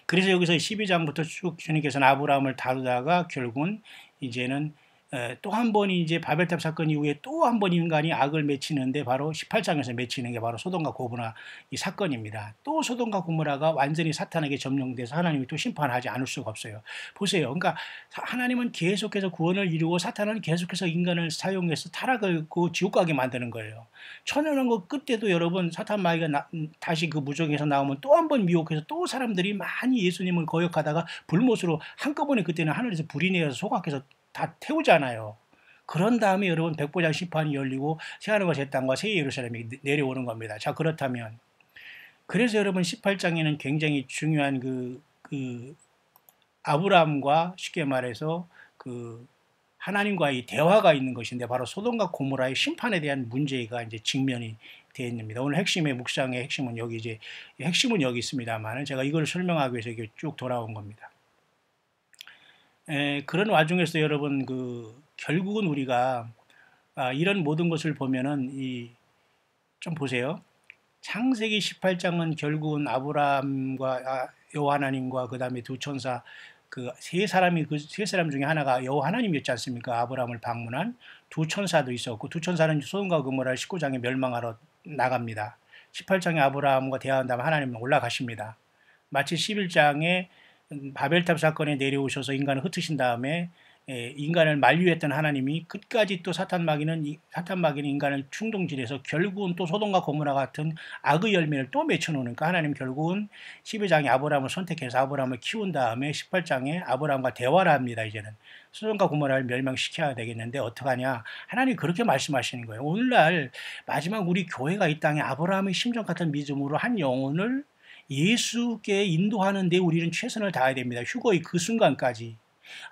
그래서 여기서 12장부터 쭉 주님께서는 아브라함을 다루다가 결국은 이제는 또 한 번이 이제 바벨탑 사건 이후에 또 한 번 인간이 악을 맺히는데 바로 18장에서 맺히는 게 바로 소돔과 고모라 이 사건입니다. 또 소돔과 고모라가 완전히 사탄에게 점령돼서 하나님이 또 심판하지 않을 수가 없어요. 보세요. 그러니까 하나님은 계속해서 구원을 이루고 사탄은 계속해서 인간을 사용해서 타락을 지옥 가게 만드는 거예요. 천연왕국 끝때도 여러분 사탄 마귀가 다시 그 무적에서 나오면 또 한 번 미혹해서 또 사람들이 많이 예수님을 거역하다가 불못으로 한꺼번에 그때는 하늘에서 불이 내려서 소각해서 다 태우잖아요. 그런 다음에 여러분 백보장 심판이 열리고 새하늘과 새 땅과 새 예루살렘이 내려오는 겁니다. 자, 그렇다면 그래서 여러분 18장에는 굉장히 중요한 그 아브라함과 쉽게 말해서 그 하나님과의 대화가 있는 것인데 바로 소돔과 고모라의 심판에 대한 문제가 이제 직면이 되어 있습니다. 오늘 핵심의 묵상의 핵심은 여기 이제 핵심은 여기 있습니다만 제가 이걸 설명하기 위해서 이게 쭉 돌아온 겁니다. 그런 와중에서 여러분 결국은 우리가 이런 모든 것을 보면은 좀 보세요. 창세기 18장은 결국은 아브라함과 여호와 하나님과 그 다음에 두 천사 그 세 사람 중에 하나가 여호와 하나님이었지 않습니까? 아브라함을 방문한 두 천사도 있었고 두 천사는 소돔과 고모라 19장에 멸망하러 나갑니다. 18장에 아브라함과 대화한 다음에 하나님은 올라가십니다. 마치 11장에 바벨탑 사건에 내려오셔서 인간을 흩으신 다음에 인간을 만류했던 하나님이 끝까지 또 사탄 마귀는 인간을 충동질해서 결국은 또 소돔과 고모라 같은 악의 열매를 또 맺혀놓으니까 하나님 결국은 12장에 아브라함을 선택해서 아브라함을 키운 다음에 18장에 아브라함과 대화를 합니다. 이제는 소돔과 고모라를 멸망시켜야 되겠는데 어떡하냐. 하나님이 그렇게 말씀하시는 거예요. 오늘날 마지막 우리 교회가 이 땅에 아브라함의 심정 같은 믿음으로 한 영혼을 예수께 인도하는 데 우리는 최선을 다해야 됩니다. 휴거의 그 순간까지.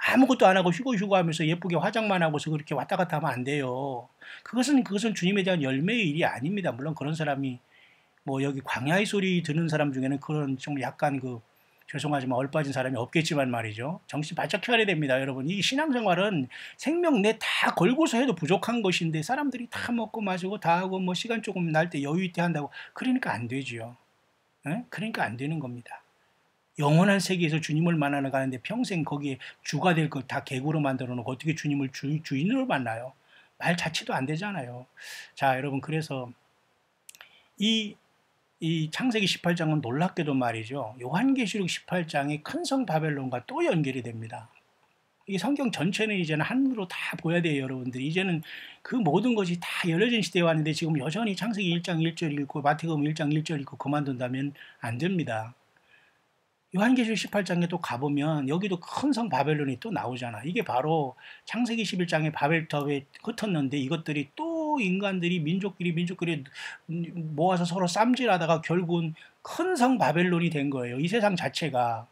아무것도 안 하고 휴거 하면서 예쁘게 화장만 하고서 그렇게 왔다 갔다 하면 안 돼요. 그것은 주님에 대한 열매의 일이 아닙니다. 물론 그런 사람이 뭐 여기 광야의 소리 듣는 사람 중에는 그런 좀 약간 죄송하지만 얼빠진 사람이 없겠지만 말이죠. 정신 바짝 차려야 됩니다. 여러분 이 신앙생활은 생명 내 다 걸고서 해도 부족한 것인데 사람들이 다 먹고 마시고 다 하고 뭐 시간 조금 날 때 여유 있게 한다고 그러니까 안 되지요. 그러니까 안 되는 겁니다. 영원한 세계에서 주님을 만나러 가는데 평생 거기에 주가 될 것 다 객으로 만들어 놓고 어떻게 주님을 주인으로 만나요? 말 자체도 안 되잖아요. 자, 여러분 그래서 이 창세기 18장은 놀랍게도 말이죠. 요한계시록 18장의 큰 성 바벨론과 또 연결이 됩니다. 이 성경 전체는 이제는 한으로 다 보여야 돼요, 여러분들이. 이제는 그 모든 것이 다 열려진 시대에 왔는데 지금 여전히 창세기 1장 1절 읽고 마태복음 1장 1절 읽고 그만둔다면 안 됩니다. 요한계시록 18장에 또 가보면 여기도 큰 성 바벨론이 또 나오잖아. 이게 바로 창세기 11장에 바벨탑에 흩었는데 이것들이 또 인간들이 민족끼리 모아서 서로 쌈질하다가 결국은 큰 성 바벨론이 된 거예요. 이 세상 자체가.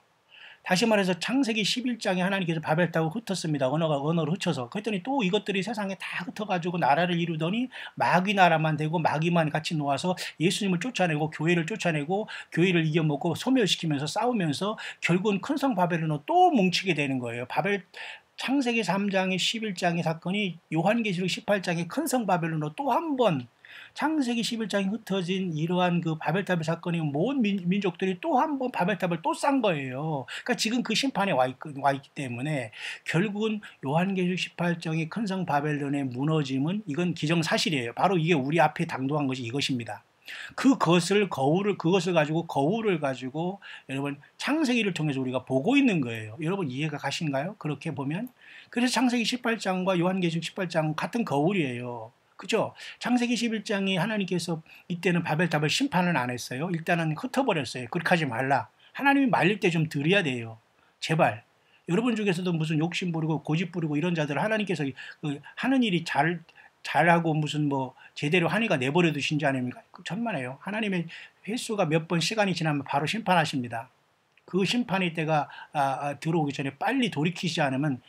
다시 말해서 창세기 11장에 하나님께서 바벨탑을 흩었습니다. 언어를 흩어서. 그랬더니 또 이것들이 세상에 다 흩어가지고 나라를 이루더니 마귀 나라만 되고 마귀만 같이 놓아서 예수님을 쫓아내고 교회를 쫓아내고 교회를 이겨먹고 소멸시키면서 싸우면서 결국은 큰 성 바벨론으로 또 뭉치게 되는 거예요. 창세기 3장의 11장의 사건이 요한계시록 18장의 큰 성 바벨론으로 또 한 번 창세기 11장에 흩어진 이러한 그 바벨탑의 사건이 모든 민족들이 또 한 번 바벨탑을 또 싼 거예요. 그러니까 지금 그 심판에 와 있기 때문에 결국은 요한계시록 18장의 큰 성 바벨론의 무너짐은 이건 기정사실이에요. 바로 이게 우리 앞에 당도한 것이 이것입니다. 그것을 가지고 거울을 가지고 여러분 창세기를 통해서 우리가 보고 있는 거예요. 여러분 이해가 가신가요? 그렇게 보면 그래서 창세기 18장과 요한계시록 18장 같은 거울이에요. 그죠? 창세기 11장이 하나님께서 이때는 바벨탑을 심판을 안 했어요. 일단은 흩어버렸어요. 그렇게 하지 말라. 하나님이 말릴 때 좀 드려야 돼요. 제발. 여러분 중에서도 무슨 욕심 부리고 고집 부리고 이런 자들 하나님께서 하는 일이 잘하고 무슨 뭐 제대로 하니까 내버려 두신 지 아닙니까? 천만에요. 하나님의 횟수가 몇 번 시간이 지나면 바로 심판하십니다. 그 심판의 때가 들어오기 전에 빨리 돌이키지 않으면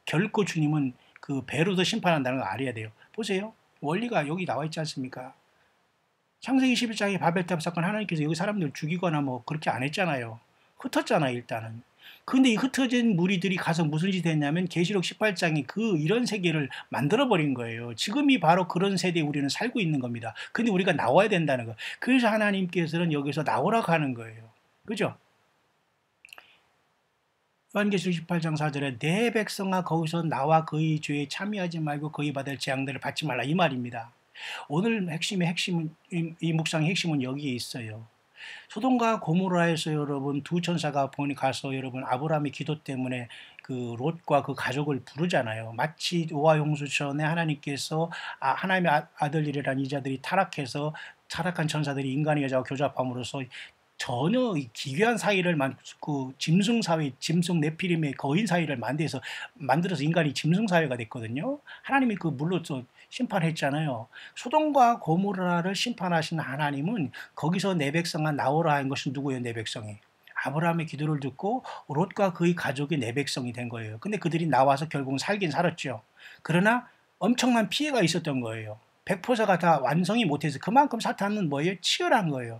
결코 주님은 그 배로도 심판한다는 걸 알아야 돼요. 보세요. 원리가 여기 나와 있지 않습니까? 창세기 11장의 바벨탑 사건 하나님께서 여기 사람들 죽이거나 뭐 그렇게 안 했잖아요. 흩었잖아요, 일단은. 근데 이 흩어진 무리들이 가서 무슨 짓을 했냐면 계시록 18장이 이런 세계를 만들어버린 거예요. 지금이 바로 그런 세대에 우리는 살고 있는 겁니다. 근데 우리가 나와야 된다는 거. 그래서 하나님께서는 여기서 나오라고 하는 거예요. 그죠? 요한계시록 18장 4절에 내 백성아 거기서 나와 그의 죄에 참여하지 말고 그의 받을 재앙들을 받지 말라 이 말입니다. 오늘 이 묵상의 핵심은 여기에 있어요. 소돔과 고모라에서 여러분 두 천사가 가서 여러분 아브라함의 기도 때문에 그 롯과 그 가족을 부르잖아요. 마치 노아 홍수 전에 하나님께서 하나님의 아들이라는 이자들이 타락해서 타락한 천사들이 인간의 여자와 교잡함으로써 전혀 기괴한 사회를 그 짐승 사회, 짐승 네피림의 거인 사회를 만들어서 인간이 짐승 사회가 됐거든요. 하나님이 그 물로서 심판했잖아요. 소돔과 고모라를 심판하신 하나님은 거기서 내 백성아 나오라 한 것은 누구예요? 내 백성이. 아브라함의 기도를 듣고 롯과 그의 가족이 내 백성이 된 거예요. 근데 그들이 나와서 결국은 살긴 살았죠. 그러나 엄청난 피해가 있었던 거예요. 100%가 다 완성이 못해서 그만큼 사탄은 뭐예요? 치열한 거예요.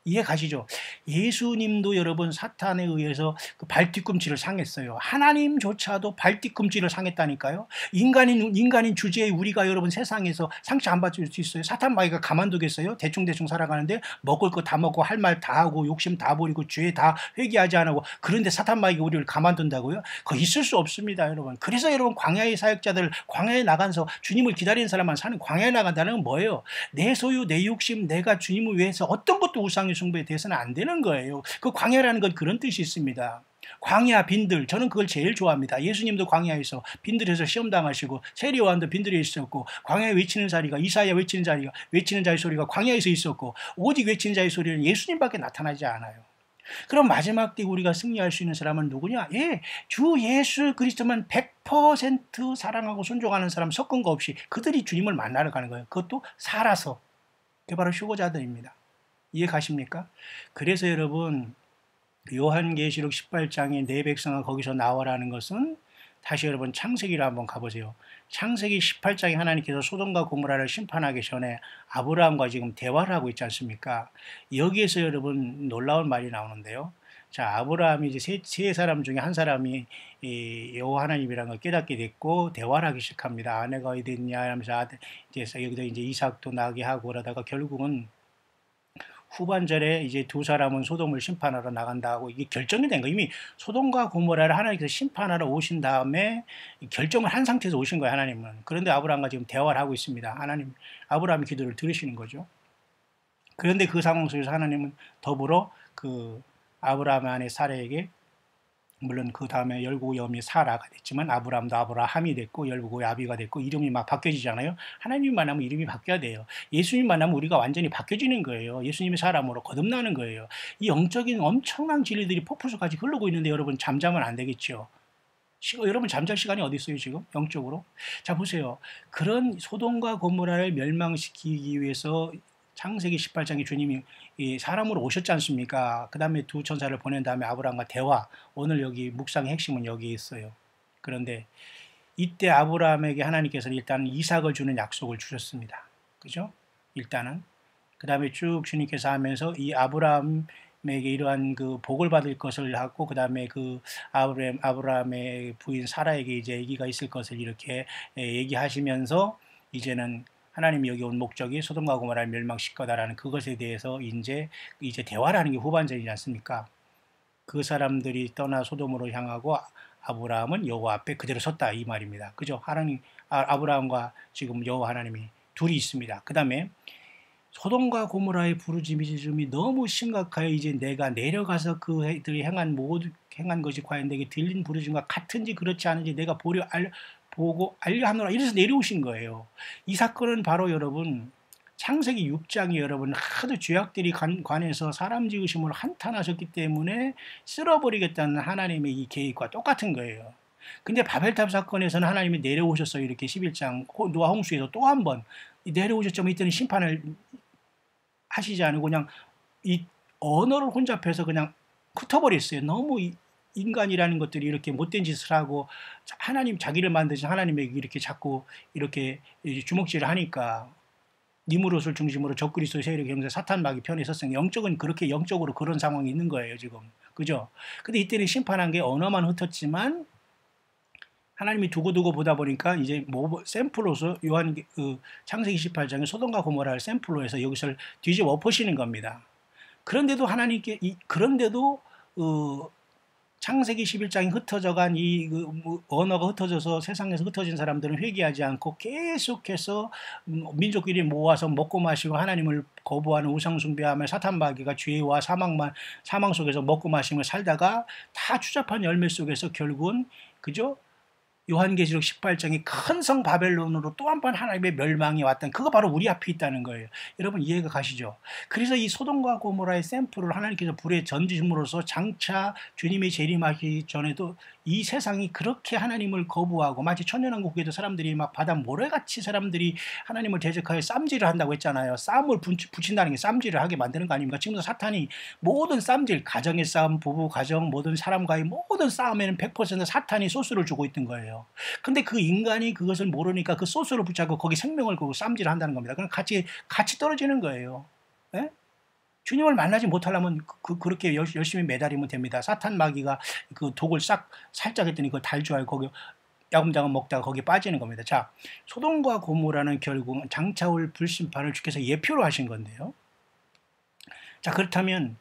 이해 가시죠? 예수님도 여러분 사탄에 의해서 그 발뒤꿈치를 상했어요. 하나님조차도 발뒤꿈치를 상했다니까요. 인간인 주제에 우리가 여러분 세상에서 상처 안 받을 수 있어요. 사탄 마귀가 가만두겠어요? 대충대충 살아가는데 먹을 거 다 먹고 할 말 다 하고 욕심 다 부리고 죄 다 회개하지 않고 그런데 사탄 마귀가 우리를 가만둔다고요? 그거 있을 수 없습니다, 여러분. 그래서 여러분 광야의 사역자들 광야에 나가서 주님을 기다리는 사람만 사는 광야에 나간다는 건 뭐예요? 내 소유, 내 욕심, 내가 주님을 위해서 어떤 것도 우상의 숭배에 대해서는 안 되는 거예요. 그 광야라는 건 그런 뜻이 있습니다. 광야, 빈들, 저는 그걸 제일 좋아합니다. 예수님도 광야에서 빈들에서 시험당하시고 세리요한도 빈들에 있었고 광야에 외치는 자리가 이사야 외치는 자의 소리가 광야에서 있었고 오직 외치는 자의 소리는 예수님밖에 나타나지 않아요. 그럼 마지막 때 우리가 승리할 수 있는 사람은 누구냐? 예, 주 예수 그리스도만 100% 사랑하고 순종하는 사람 섞은 거 없이 그들이 주님을 만나러 가는 거예요. 그것도 살아서. 그게 바로 휴거자들입니다. 이해 가십니까? 그래서 여러분 요한계시록 18장에 내 백성아 거기서 나와라는 것은 다시 여러분 창세기로 한번 가보세요. 창세기 18장에 하나님께서 소돔과 고모라를 심판하기 전에 아브라함과 지금 대화를 하고 있지 않습니까? 여기에서 여러분 놀라운 말이 나오는데요. 자, 아브라함이 이제 세 사람 중에 한 사람이 여호와 하나님이라는 걸 깨닫게 됐고 대화를 하기 시작합니다. 아내가 어디 있냐 하면서 여기다 이제 이삭도 나게 하고 그러다가 결국은 후반절에 이제 두 사람은 소돔을 심판하러 나간다고 이게 결정이 된 거예요. 이미 소돔과 고모라를 하나님께서 심판하러 오신 다음에 결정을 한 상태에서 오신 거예요, 하나님은. 그런데 아브라함과 지금 대화를 하고 있습니다. 하나님, 아브라함의 기도를 들으시는 거죠. 그런데 그 상황 속에서 하나님은 더불어 그 아브라함의 아내 사라에게 물론 그 다음에 열국의 어미 사라가 됐지만 아브라함도 아브라함이 됐고 열국의 아비가 됐고 이름이 막 바뀌어지잖아요. 하나님 만나면 이름이 바뀌어야 돼요. 예수님 만나면 우리가 완전히 바뀌어지는 거예요. 예수님의 사람으로 거듭나는 거예요. 이 영적인 엄청난 진리들이 폭포수까지 흐르고 있는데 여러분 잠자면 안 되겠죠. 여러분 잠잘 시간이 어디 있어요 지금 영적으로? 자 보세요. 그런 소돔과 고모라를 멸망시키기 위해서 창세기 18장에 주님이 이 사람으로 오셨지 않습니까? 그 다음에 두 천사를 보낸 다음에 아브라함과 대화. 오늘 여기 묵상의 핵심은 여기에 있어요. 그런데 이때 아브라함에게 하나님께서는 일단 이삭을 주는 약속을 주셨습니다. 그죠? 일단은. 그 다음에 쭉 주님께서 하면서 이 아브라함에게 이러한 그 복을 받을 것을 하고 그 다음에 그 아브라함의 부인 사라에게 이제 아기가 있을 것을 이렇게 얘기하시면서 이제는 하나님이 여기 온 목적이 소돔과 고모라를 멸망시킬 거다라는 그것에 대해서 이제 대화라는 게 후반전이지 않습니까? 그 사람들이 떠나 소돔으로 향하고 아브라함은 여호와 앞에 그대로 섰다 이 말입니다. 그죠? 하나님 아브라함과 지금 여호와 하나님이 둘이 있습니다. 그 다음에 소돔과 고모라의 부르짖음이 너무 심각하여 이제 내가 내려가서 그들이 행한 것이 과연 내게 들린 부르짖음과 같은지 그렇지 않은지 내가 보고 알려하노라 이래서 내려오신 거예요. 이 사건은 바로 여러분 창세기 6장이 여러분 하도 죄악들이 관해서 사람 지으심으로 한탄하셨기 때문에 쓸어버리겠다는 하나님의 이 계획과 똑같은 거예요. 근데 바벨탑 사건에서는 하나님이 내려오셨어요. 이렇게 11장 노아 홍수에서 또 한 번 내려오셨지만 이때는 심판을 하시지 않고 그냥 이 언어를 혼잡해서 그냥 흩어버렸어요. 너무 인간이라는 것들이 이렇게 못된 짓을 하고 하나님 자기를 만드신 하나님에게 이렇게 자꾸 이렇게 주먹질을 하니까 니무롯을 중심으로 적그리스도 세력의 형제 사탄 마귀 편에 섰으니 영적은 그렇게 영적으로 그런 상황이 있는 거예요 지금. 그죠? 근데 이때는 심판한 게 언어만 흩었지만 하나님이 두고두고 보다 보니까 이제 샘플로서 요한 창세기 18장에 소돔과 고모라를 샘플로 해서 여기서 뒤집어 엎으시는 겁니다. 그런데도 하나님께 그런데도 창세기 11장이 흩어져간 언어가 흩어져서 세상에서 흩어진 사람들은 회개하지 않고 계속해서 민족끼리 모아서 먹고 마시고 하나님을 거부하는 우상숭배하며 사탄마귀가 죄와 사망 속에서 먹고 마시며 살다가 다 추잡한 열매 속에서 결국은 그죠? 요한계시록 18장이 큰 성 바벨론으로 또 한 번 하나님의 멸망이 왔던 그거 바로 우리 앞에 있다는 거예요. 여러분 이해가 가시죠? 그래서 이 소돔과 고모라의 샘플을 하나님께서 불에 던짐으로써 장차 주님이 재림하기 전에도 이 세상이 그렇게 하나님을 거부하고 마치 천년왕국에도 사람들이 막 바다 모래같이 사람들이 하나님을 대적하여 쌈질을 한다고 했잖아요. 쌈을 붙인다는 게 쌈질을 하게 만드는 거 아닙니까? 지금도 사탄이 모든 쌈질, 가정의 싸움, 부부, 가정, 모든 사람과의 모든 싸움에는 100% 사탄이 소스를 주고 있던 거예요. 근데 그 인간이 그것을 모르니까 그 소스를 붙잡고 거기 생명을 걸고 쌈질을 한다는 겁니다. 그럼 같이 떨어지는 거예요. 예? 주님을 만나지 못하려면 그렇게 열심히 매달리면 됩니다. 사탄 마귀가 그 독을 살짝 했더니 그걸 달 줄 알고 거기 야금야금 먹다가 거기에 빠지는 겁니다. 자, 소돔과 고모라는 결국 장차 올 불심판을 주께서 예표로 하신 건데요. 자, 그렇다면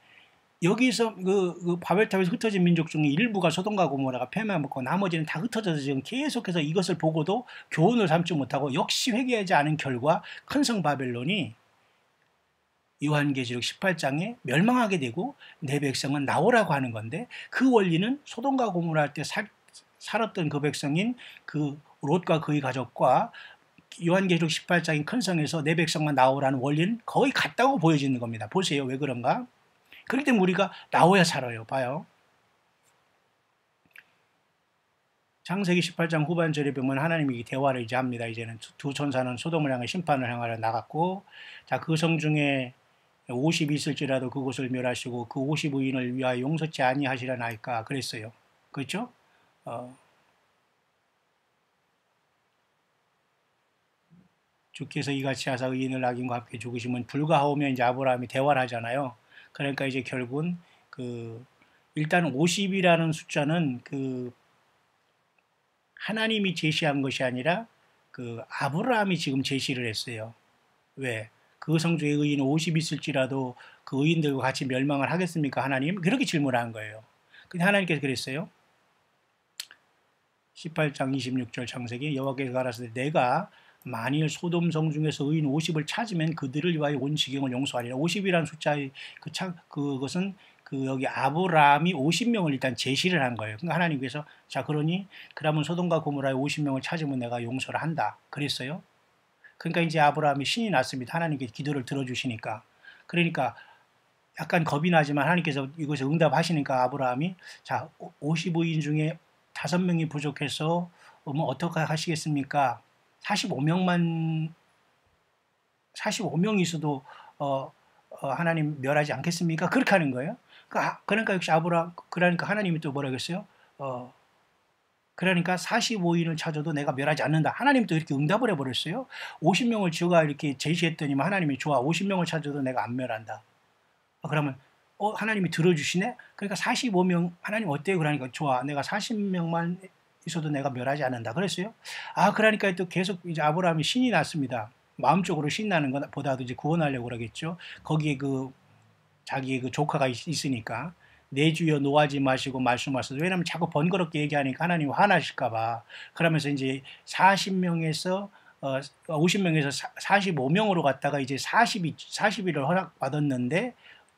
여기서 그 바벨탑에서 흩어진 민족 중에 일부가 소돔과 고모라가 패망먹고 나머지는 다 흩어져서 지금 계속해서 이것을 보고도 교훈을 삼지 못하고 역시 회개하지 않은 결과 큰 성 바벨론이 요한계시록 18장에 멸망하게 되고 내 백성은 나오라고 하는 건데 그 원리는 소돔과 고모라 할 때 살았던 그 백성인 그 롯과 그의 가족과 요한계시록 18장인 큰 성에서 내 백성만 나오라는 원리는 거의 같다고 보여지는 겁니다. 보세요. 왜 그런가? 그렇기 때문에 우리가 나오야 살아요. 봐요. 창세기 18장 후반절에 보면 하나님이 대화를 이제 합니다. 이제는 두 천사는 소돔을 향해 심판을 향하여 나갔고, 자, 그 성 중에 50이 있을지라도 그곳을 멸하시고 그 50의인을 위하여 용서치 아니하시려나이까 그랬어요. 그렇죠? 주께서 이같이 하사 의인을 악인과 함께 죽으시면 불가하오며 이제 아브라함이 대화를 하잖아요. 그러니까 이제 결국은 일단 50이라는 숫자는 하나님이 제시한 것이 아니라 아브라함이 지금 제시를 했어요. 왜? 그 성중에 의인 50 있을지라도 그 의인들과 같이 멸망을 하겠습니까? 하나님? 그렇게 질문한 거예요. 근데 하나님께서 그랬어요. 18장 26절 창세기 여호와께서 가라사대 내가 만일 소돔 성 중에서 의인 50을 찾으면 그들을 위하여 온 지경을 용서하리라. 50이라는 숫자의 그것은 여기 아브라함이 50명을 일단 제시를 한 거예요. 그러니까 하나님께서 자 그러면 소돔과 고모라에 50명을 찾으면 내가 용서를 한다. 그랬어요. 그러니까 이제 아브라함이 신이 났습니다. 하나님께서 기도를 들어주시니까. 그러니까 약간 겁이 나지만 하나님께서 이것을 응답하시니까 아브라함이 자 55인 중에 5명이 부족해서 뭐 어떻게 하시겠습니까? 45명이 있어도 하나님 멸하지 않겠습니까? 그렇게 하는 거예요. 그러니까 역시 그러니까 하나님이 또 뭐라 그랬어요? 그러니까 45인을 찾아도 내가 멸하지 않는다. 하나님 또 이렇게 응답을 해버렸어요. 50명을 주가 이렇게 제시했더니만 하나님이 좋아. 50명을 찾아도 내가 안 멸한다. 그러면 하나님이 들어주시네? 그러니까 45명 하나님 어때요? 그러니까 좋아. 내가 40명만 있어도 내가 멸하지 않는다. 그랬어요. 그러니까 또 계속 이제 아브라함이 신이 났습니다. 마음적으로 신 나는 것보다도 이제 구원하려고 그러겠죠. 거기에 자기의 조카가 있으니까. 내 주여 노하지 마시고 말씀하셔서 왜냐하면 자꾸 번거롭게 얘기하니까 하나님 화나실까봐 그러면서 이제 50명에서 45명으로 갔다가 이제 40일을 허락받았는데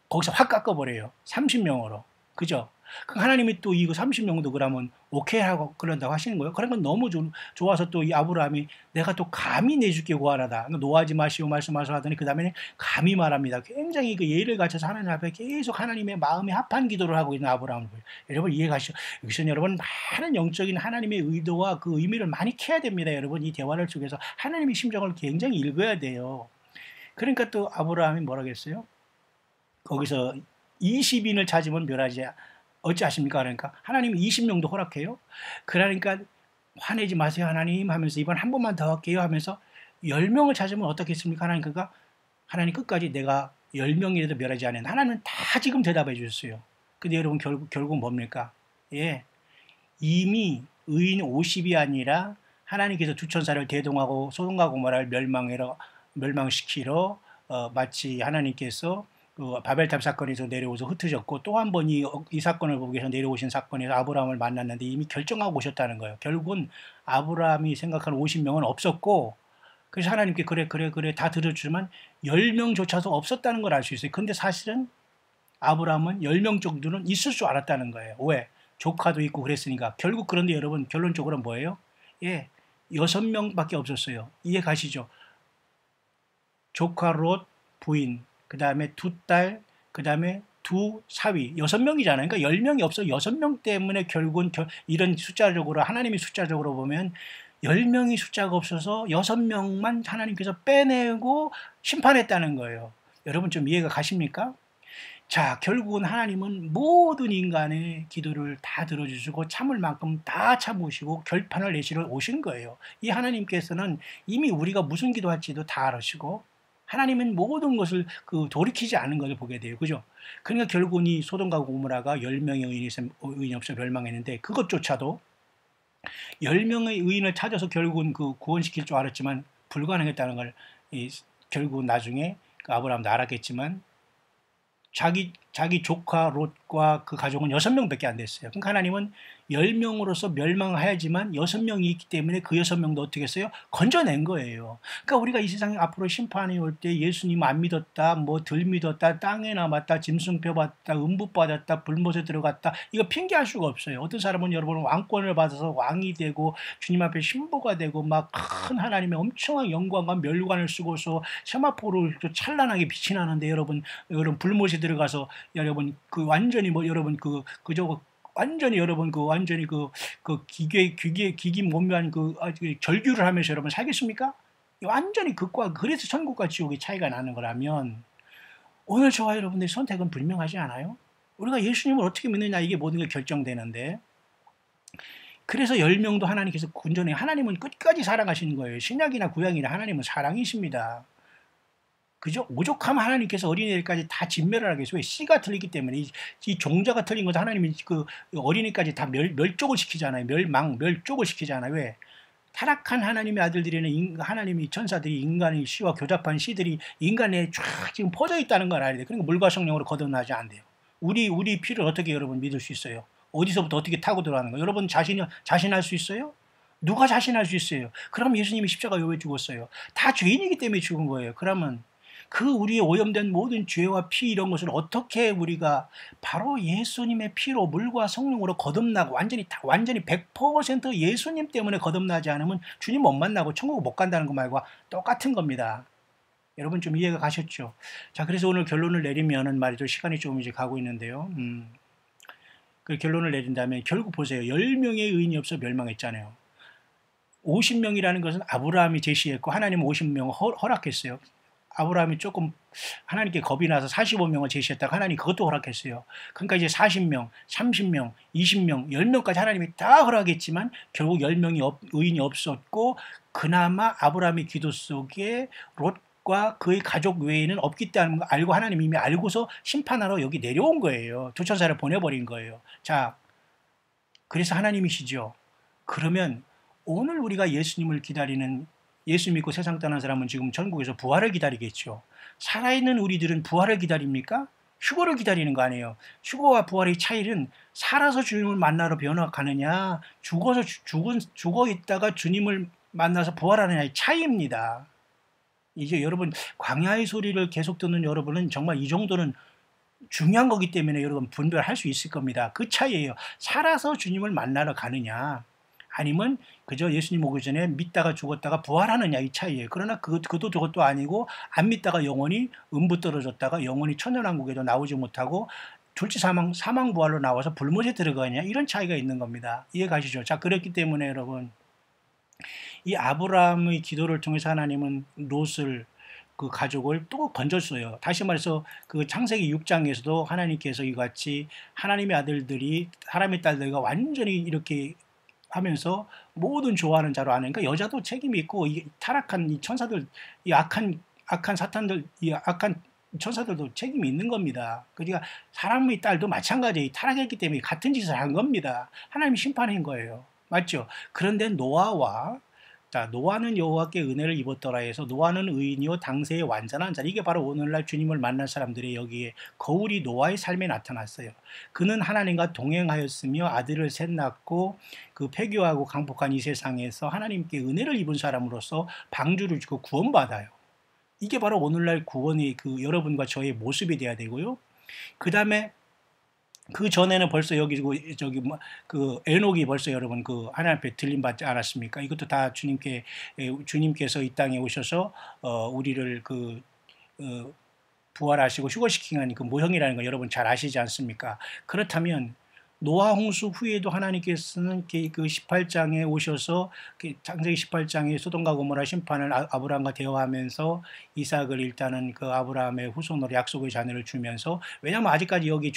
거기서 확 깎아버려요. 30명으로. 그죠? 하나님이 또 이거 30명도 그러면 오케이 하고 그런다고 하시는 거예요. 그런 건 너무 좋아서 또 이 아브라함이 내가 또 감히 내줄게 구하라다. 노하지 마시오 말씀하셔 하더니 그 다음에는 감히 말합니다. 굉장히 예를 갖춰서 하나님 앞에 계속 하나님의 마음에 합한 기도를 하고 있는 아브라함을 보여요. 여러분 이해가시죠? 여기서 여러분 많은 영적인 하나님의 의도와 그 의미를 많이 캐야 됩니다. 여러분 이 대화를 속에서 하나님의 심정을 굉장히 읽어야 돼요. 그러니까 또 아브라함이 뭐라고 했어요? 거기서 20인을 찾으면 멸하지 어찌하십니까? 그러니까 하나님이 20명도 허락해요. 그러니까 화내지 마세요 하나님 하면서 이번 한 번만 더 할게요 하면서 10명을 찾으면 어떻겠습니까? 하나님 그러니까 하나님 끝까지 내가 10명이라도 멸하지 않는 하나님은 다 지금 대답해 주셨어요. 근데 여러분 결국 뭡니까? 이미 의인 50이 아니라 하나님께서 두 천사를 대동하고 소돔과 고모라를 멸망시키러 마치 하나님께서 바벨탑 사건에서 내려오서 흩어졌고 또 한 번 이 사건을 보기 위해서 내려오신 사건에서 아브라함을 만났는데 이미 결정하고 오셨다는 거예요. 결국은 아브라함이 생각한 50명은 없었고 그래서 하나님께 그래 다 들어주지만 10명조차도 없었다는 걸 알 수 있어요. 근데 사실은 아브라함은 10명 정도는 있을 줄 알았다는 거예요. 왜? 조카도 있고 그랬으니까. 결국 그런데 여러분 결론적으로 뭐예요? 예, 6명밖에 없었어요. 이해 가시죠? 조카 롯 부인, 그 다음에 두 딸, 그 다음에 두 사위, 6명이잖아요. 그러니까 10명이 없어. 6명 때문에 결국은 이런 숫자적으로, 하나님이 숫자적으로 보면 10명이 숫자가 없어서 6명만 하나님께서 빼내고 심판했다는 거예요. 여러분 좀 이해가 가십니까? 자, 결국은 하나님은 모든 인간의 기도를 다 들어주시고 참을 만큼 다 참으시고 결판을 내시러 오신 거예요. 이 하나님께서는 이미 우리가 무슨 기도할지도 다 아시고 하나님은 모든 것을 돌이키지 않은 것을 보게 돼요. 그죠? 그러니까 결국은 이 소돔과 고모라가 10명의 의인이 없어 멸망했는데 그것조차도 10명의 의인을 찾아서 결국은 구원시킬 줄 알았지만 불가능했다는 걸 결국은 나중에 아브라함도 알았겠지만 자기 조카 롯과 그 가족은 6명밖에 안 됐어요. 그러니까 하나님은 10명으로서 멸망해야지만 6명이 있기 때문에 그 6명도 어떻게 했어요? 건져낸 거예요. 그러니까 우리가 이 세상에 앞으로 심판이 올 때 예수님 안 믿었다, 뭐 덜 믿었다, 땅에 남았다, 짐승표 받았다, 음부 받았다, 불못에 들어갔다. 이거 핑계할 수가 없어요. 어떤 사람은 여러분 왕권을 받아서 왕이 되고 주님 앞에 신부가 되고 막 큰 하나님의 엄청난 영광과 멸관을 쓰고서 세마포를 찬란하게 빛이 나는데 여러분 불못에 들어가서 여러분 완전히 여러분 그저 완전히 여러분 완전히 기기 몸면 절규를 하면서 여러분 살겠습니까? 완전히 그래서 천국과 지옥의 차이가 나는 거라면 오늘 저와 여러분들의 선택은 분명하지 않아요? 우리가 예수님을 어떻게 믿느냐 이게 모든 게 결정되는데 그래서 10명도 하나님께서 군전해 하나님은 끝까지 사랑하시는 거예요. 신약이나 구약이나 하나님은 사랑이십니다. 그죠? 오죽하면 하나님께서 어린애들까지 다 진멸을 하겠어요. 왜? 씨가 틀리기 때문에 이 종자가 틀린 것도 하나님이 어린애까지 다 멸족을 시키잖아요. 멸족을 시키잖아요. 왜? 타락한 하나님의 아들들이나 하나님이 천사들이 인간의 씨와 교잡한 씨들이 인간에 쫙 지금 퍼져 있다는 걸 알아야 돼요. 그러니까 물과 성령으로 거듭나지 않대요. 우리 피를 어떻게 여러분 믿을 수 있어요? 어디서부터 어떻게 타고 들어가는 거예요? 여러분 자신할 수 있어요? 누가 자신할 수 있어요? 그럼 예수님이 십자가에 왜 죽었어요? 다 죄인이기 때문에 죽은 거예요. 그러면 우리의 오염된 모든 죄와 피 이런 것을 어떻게 우리가 바로 예수님의 피로 물과 성령으로 거듭나고 완전히 100% 예수님 때문에 거듭나지 않으면 주님 못 만나고 천국 못 간다는 것 말과 똑같은 겁니다. 여러분 좀 이해가 가셨죠? 자, 그래서 오늘 결론을 내리면은 말이죠. 시간이 조금 이제 가고 있는데요. 그 결론을 내린다면 결국 보세요. 10명의 의인이 없어 멸망했잖아요. 50명이라는 것은 아브라함이 제시했고 하나님은 50명을 허락했어요. 아브라함이 조금 하나님께 겁이 나서 45명을 제시했다가 하나님이 그것도 허락했어요. 그러니까 이제 40명, 30명, 20명, 10명까지 하나님이 다 허락했지만 결국 10명이 의인이 없었고 그나마 아브라함의 기도 속에 롯과 그의 가족 외에는 없기 때문에 알고 하나님이 이미 알고서 심판하러 여기 내려온 거예요. 두 천사를 보내버린 거예요. 자, 그래서 하나님이시죠. 그러면 오늘 우리가 예수님을 기다리는 예수 믿고 세상 떠난 사람은 지금 천국에서 부활을 기다리겠죠. 살아있는 우리들은 부활을 기다립니까? 휴거를 기다리는 거 아니에요. 휴거와 부활의 차이는 살아서 주님을 만나러 변화가느냐 죽어 있다가 주님을 만나서 부활하느냐의 차이입니다. 이제 여러분 광야의 소리를 계속 듣는 여러분은 정말 이 정도는 중요한 거기 때문에 여러분 분별할 수 있을 겁니다. 그 차이예요. 살아서 주님을 만나러 가느냐 아니면 그저 예수님 오기 전에 믿다가 죽었다가 부활하느냐 이 차이예요. 그러나 그것도 저것도 아니고 안 믿다가 영원히 음부 떨어졌다가 영원히 천년왕국에도 나오지 못하고 둘째 사망 부활로 나와서 불못에 들어가냐 이런 차이가 있는 겁니다. 이해 가시죠? 자, 그렇기 때문에 여러분 이 아브라함의 기도를 통해서 하나님은 롯을 그 가족을 또 건졌어요. 다시 말해서 그 창세기 6장에서도 하나님께서 이같이 하나님의 아들들이 사람의 딸들과 완전히 이렇게 하면서 모든 좋아하는 자로 아는 그러니까 여자도 책임이 있고 이 타락한 이 천사들 이 악한 사탄들 이 악한 천사들도 책임이 있는 겁니다. 그러니까 사람의 딸도 마찬가지예요. 타락했기 때문에 같은 짓을 한 겁니다. 하나님이 심판한 거예요. 맞죠? 그런데 노아는 여호와께 은혜를 입었더라 해서 노아는 의인이요 당세의 완전한 자. 이게 바로 오늘날 주님을 만날 사람들의 여기에 거울이 노아의 삶에 나타났어요. 그는 하나님과 동행하였으며 아들을 셋 낳고 그 폐교하고 강폭한 이 세상에서 하나님께 은혜를 입은 사람으로서 방주를 주고 구원받아요. 이게 바로 오늘날 구원이 여러분과 저의 모습이 돼야 되고요. 그 다음에 그 전에는 벌써 여기 저기 뭐 그 에녹이 벌써 여러분 그 하나님 앞에 들림 받지 않았습니까? 이것도 다 주님께서 이 땅에 오셔서 우리를 어, 부활하시고 휴거시키는 그 모형이라는 거 여러분 잘 아시지 않습니까? 그렇다면 노아 홍수 후에도 하나님께서는 그 18장에 오셔서 창세기 18장에 소돔과 고모라 심판을 아브라함과 대화하면서 이삭을 일단은 그 아브라함의 후손으로 약속의 자녀를 주면서, 왜냐하면 아직까지 여기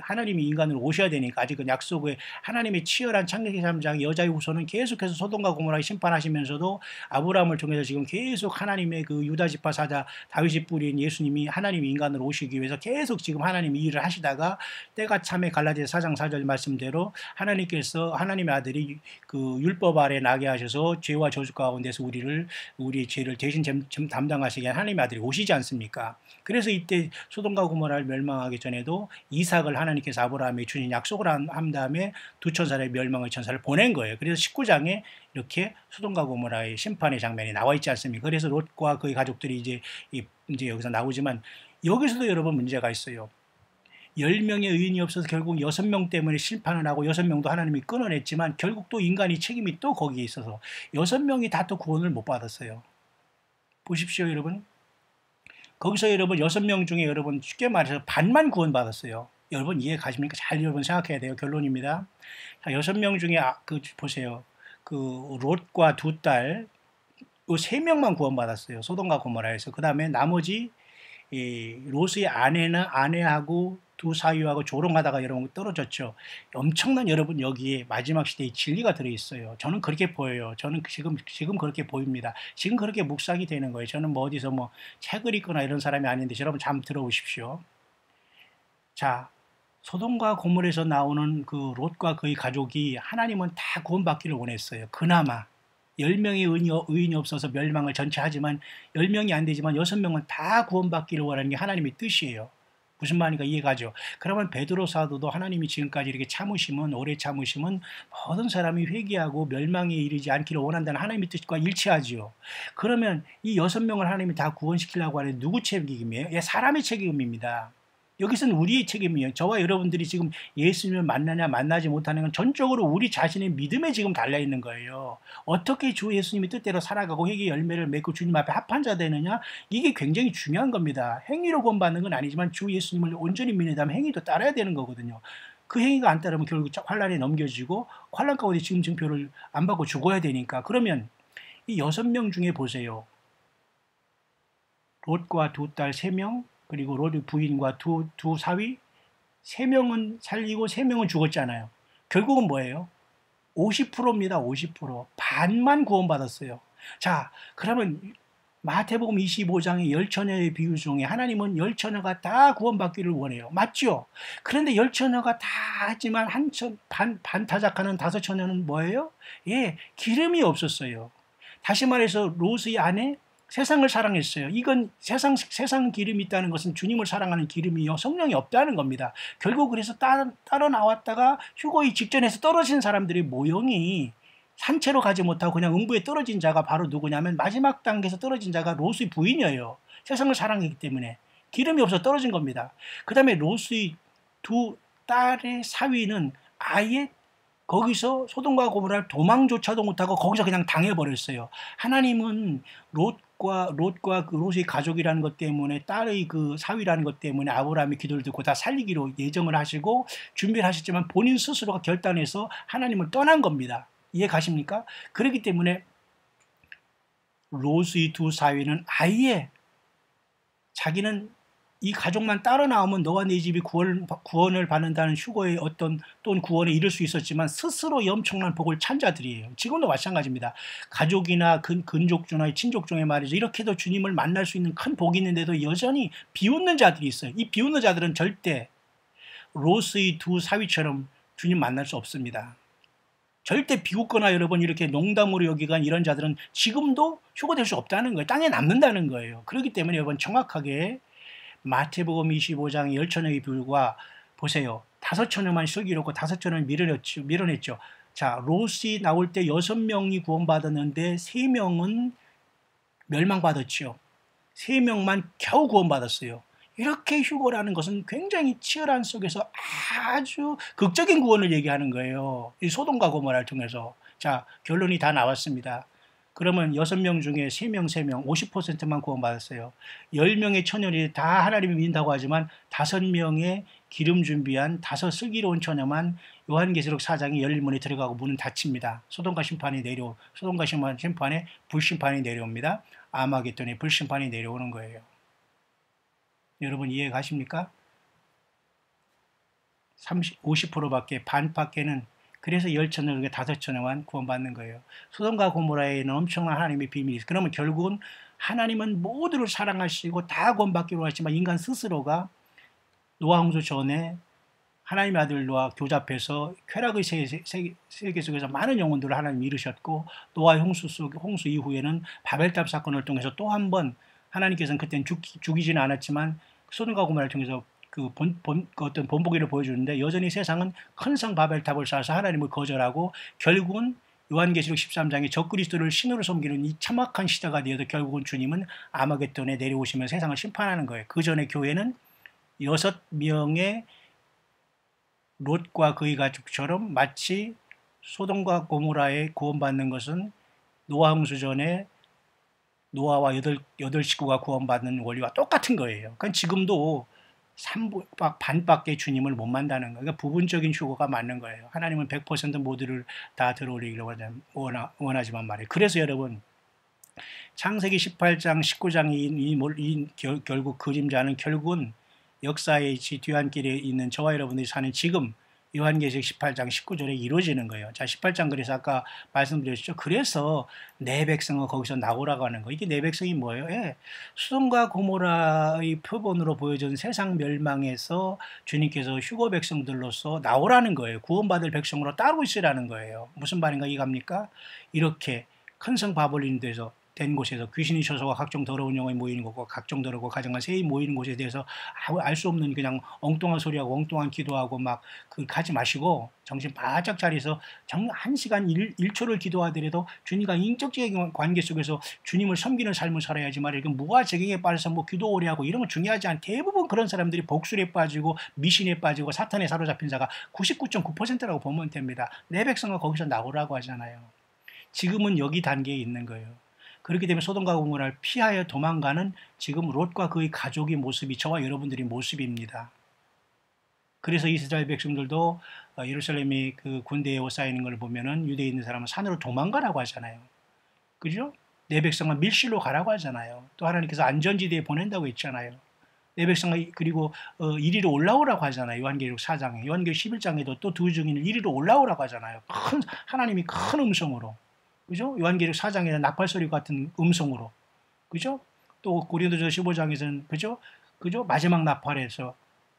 하나님이 인간으로 오셔야 되니까 아직은 약속의 하나님의 치열한 창세기 3장 여자의 후손은 계속해서 소돔과 고모라를 심판하시면서도 아브라함을 통해서 지금 계속 하나님의 그 유다 지파 사자 다윗이 뿌린 예수님이 하나님이 인간으로 오시기 위해서 계속 지금 하나님이 일을 하시다가 때가 참에 갈라디아서 4장 4절 말씀대로 하나님께서 하나님의 아들이 그 율법 아래 나게 하셔서 죄와 저주 가운데서 우리의 죄를 대신 담당하시게 한 하나님의 아들이 오시지 않습니까? 그래서 이때 소돔과 고모라를 멸망하기 전에도 이삭을 하나님께서 아브라함에 주신 약속을 한 다음에 두 천사의 멸망의 천사를 보낸 거예요. 그래서 19장에 이렇게 소돔과 고모라의 심판의 장면이 나와 있지 않습니까? 그래서 롯과 그의 가족들이 이제 여기서 나오지만, 여기서도 여러분 문제가 있어요. 10명의 의인이 없어서 결국 6명 때문에 심판을 하고 6명도 하나님이 끊어냈지만 결국 또 인간이 책임이 또 거기에 있어서 6명이 다 또 구원을 못 받았어요. 보십시오, 여러분. 거기서 여러분 6명 중에 여러분 쉽게 말해서 반만 구원받았어요. 여러분 이해 가십니까? 잘 여러분 생각해야 돼요. 결론입니다. 자, 6명 중에 보세요. 그 롯과 두 딸, 요 3명만 구원받았어요. 소돔과 고모라에서. 그 다음에 나머지 롯의 아내하고 두 사위하고 조롱하다가 여러분 떨어졌죠. 엄청난 여러분 여기에 마지막 시대의 진리가 들어있어요. 저는 그렇게 보여요. 저는 지금 그렇게 보입니다. 지금 그렇게 묵상이 되는 거예요. 저는 뭐 어디서 뭐 책을 읽거나 이런 사람이 아닌데 여러분 잠 들어오십시오. 자, 소돔과 고모라에서 나오는 그 롯과 그의 가족이 하나님은 다 구원받기를 원했어요. 그나마 10명의 의인이 없어서 멸망을 전체 하지만 10명이 안 되지만 6명은 다 구원받기를 원하는 게 하나님의 뜻이에요. 무슨 말인가 이해가죠? 그러면 베드로 사도도 하나님이 지금까지 이렇게 오래 참으심은 모든 사람이 회개하고 멸망에 이르지 않기를 원한다는 하나님의 뜻과 일치하지요. 그러면 이 6명을 하나님이 다 구원시키려고 하는 누구 책임이에요? 예, 사람의 책임입니다. 여기서는 우리의 책임이에요. 저와 여러분들이 지금 예수님을 만나냐 만나지 못하는 건 전적으로 우리 자신의 믿음에 지금 달려있는 거예요. 어떻게 주 예수님의 뜻대로 살아가고 회개의 열매를 맺고 주님 앞에 합한 자 되느냐, 이게 굉장히 중요한 겁니다. 행위로 구원받는 건 아니지만 주 예수님을 온전히 믿는다면 행위도 따라야 되는 거거든요. 그 행위가 안 따르면 결국 환란에 넘겨지고 환란 가운데 지금 증표를 안 받고 죽어야 되니까. 그러면 이 6명 중에 보세요. 롯과 두 딸 3명, 그리고 롯의 부인과 두 사위 3명은 살리고 3명은 죽었잖아요. 결국은 뭐예요? 50%입니다. 50%. 반만 구원받았어요. 자, 그러면 마태복음 25장의 10처녀의 비유 중에 하나님은 10처녀가 다 구원받기를 원해요. 맞죠? 그런데 10처녀가 다 하지만 반타작하는 5처녀는 뭐예요? 예, 기름이 없었어요. 다시 말해서 롯의 아내 세상을 사랑했어요. 이건 세상 기름이 있다는 것은 주님을 사랑하는 기름이요, 성령이 없다는 겁니다. 결국 그래서 따로 나왔다가 휴거의 직전에서 떨어진 사람들의 모형이 산채로 가지 못하고 그냥 음부에 떨어진 자가 바로 누구냐면 마지막 단계에서 떨어진 자가 롯의 부인이에요. 세상을 사랑했기 때문에 기름이 없어 떨어진 겁니다. 그 다음에 롯의 두 딸의 사위는 아예 거기서 소돔과 고모라를 도망조차도 못하고 거기서 그냥 당해버렸어요. 하나님은 롯과 그 롯의 가족이라는 것 때문에 딸의 그 사위라는 것 때문에 아브라함의 기도를 듣고 다 살리기로 예정을 하시고 준비를 하셨지만 본인 스스로가 결단해서 하나님을 떠난 겁니다. 이해 가십니까? 그렇기 때문에 롯의 두 사위는 아예 자기는 이 가족만 따로 나오면 너와 네 집이 구원을 받는다는 휴거의 어떤 또는 구원에 이를 수 있었지만 스스로 엄청난 복을 찬 자들이에요. 지금도 마찬가지입니다. 가족이나 근족중이나 친족중에 말이죠. 이렇게도 주님을 만날 수 있는 큰 복이 있는데도 여전히 비웃는 자들이 있어요. 이 비웃는 자들은 절대 롯의 두 사위처럼 주님 만날 수 없습니다. 절대 비웃거나 여러분 이렇게 농담으로 여기간 이런 자들은 지금도 휴거될 수 없다는 거예요. 땅에 남는다는 거예요. 그렇기 때문에 여러분 정확하게 마태복음 25장 10처녀의 비유가 보세요. 5처녀만 슬기롭고 5처녀는 밀어냈죠. 자, 롯이 나올 때 6명이 구원받았는데 3명은 멸망받았죠. 3명만 겨우 구원받았어요. 이렇게 휴거라는 것은 굉장히 치열한 속에서 아주 극적인 구원을 얘기하는 거예요. 이 소돔과 고모라를 통해서. 자, 결론이 다 나왔습니다. 그러면 6명 중에 3명, 3명, 50%만 구원받았어요. 10명의 처녀들이 다 하나님을 믿는다고 하지만 5명의 기름 준비한 5 슬기로운 처녀만 요한계시록 4장이 열린 문에 들어가고 문은 닫힙니다. 소돔과 심판에 불심판이 내려옵니다. 아마겟돈의 불심판이 내려오는 거예요. 여러분 이해 가십니까? 50%밖에 반밖에는 그래서 10처녀 중에 5처녀만 구원받는 거예요. 소돔과 고모라에는 엄청난 하나님의 비밀이 있어요. 그러면 결국은 하나님은 모두를 사랑하시고 다 구원받기로 하지만 인간 스스로가 노아 홍수 전에 하나님의 아들 노아 교잡해서 쾌락의 세계 속에서 많은 영혼들을 하나님이 이루셨고 노아의 홍수 이후에는 바벨탑 사건을 통해서 또 한 번 하나님께서는 그때는 죽이지는 않았지만 소돔과 고모라를 통해서 어떤 본보기를 보여주는데 여전히 세상은 큰 성 바벨탑을 쌓아서 하나님을 거절하고 결국은 요한계시록 13장에 적그리스도를 신으로 섬기는 이 참악한 시대가 되어도 결국은 주님은 아마겟돈에 내려오시면 세상을 심판하는 거예요. 그 전에 교회는 6명의 롯과 그의 가족처럼 마치 소돔과 고모라에 구원받는 것은 노아 홍수 전에 노아와 8 식구가 구원받는 원리와 똑같은 거예요. 그러니까 지금도 반밖에 주님을 못 만나는 거예요. 그러니까 부분적인 휴거가 맞는 거예요. 하나님은 100% 모두를 다 들어오기를 원하지만 말이에요. 그래서 여러분 창세기 18장 19장이 결국 그림자는 결국은 역사의 뒤안길에 있는 저와 여러분들이 사는 지금 요한계시록 18장 19절에 이루어지는 거예요. 자, 18장 그래서 아까 말씀드렸죠. 그래서 내 백성은 거기서 나오라고 하는 거. 이게 내 백성이 뭐예요? 예. 소돔과 고모라의 표본으로 보여준 세상 멸망에서 주님께서 휴거 백성들로서 나오라는 거예요. 구원받을 백성으로 따로 있으라는 거예요. 무슨 말인가 이해갑니까? 이렇게 큰 성 바벨론에 대해서 된 곳에서 귀신이 처소와 각종 더러운 영혼이 모이는 곳과 각종 더러고 가정과 세이 모이는 곳에 대해서 알 수 없는 그냥 엉뚱한 소리하고 엉뚱한 기도하고 막 가지 마시고 정신 바짝 차려서 1시간 1초를 기도하더라도 주님과 인격적인 관계 속에서 주님을 섬기는 삶을 살아야지 말이에요. 무아재경에 빠져서 뭐 기도 오래 하고 이런 건 중요하지 않아. 대부분 그런 사람들이 복술에 빠지고 미신에 빠지고 사탄에 사로잡힌 자가 99.9%라고 보면 됩니다. 내 백성은 거기서 나오라고 하잖아요. 지금은 여기 단계에 있는 거예요. 그렇기 때문에 소돔과 고모라를 피하여 도망가는 지금 롯과 그의 가족의 모습이 저와 여러분들의 모습입니다. 그래서 이스라엘 백성들도 예루살렘이 그 군대에 쌓이는 걸 보면은 유대에 있는 사람은 산으로 도망가라고 하잖아요. 그죠? 내 백성은 밀실로 가라고 하잖아요. 또 하나님께서 안전지대에 보낸다고 했잖아요. 내 백성은 그리고 이리로 올라오라고 하잖아요. 요한계시록 4장에. 요한계시록 11장에도 또 두 증인을 이리로 올라오라고 하잖아요. 하나님이 큰 음성으로. 그죠? 요한계시록 4장에는 나팔 소리 같은 음성으로. 그죠? 또 고린도전서 15장에서는 그죠? 마지막 나팔에서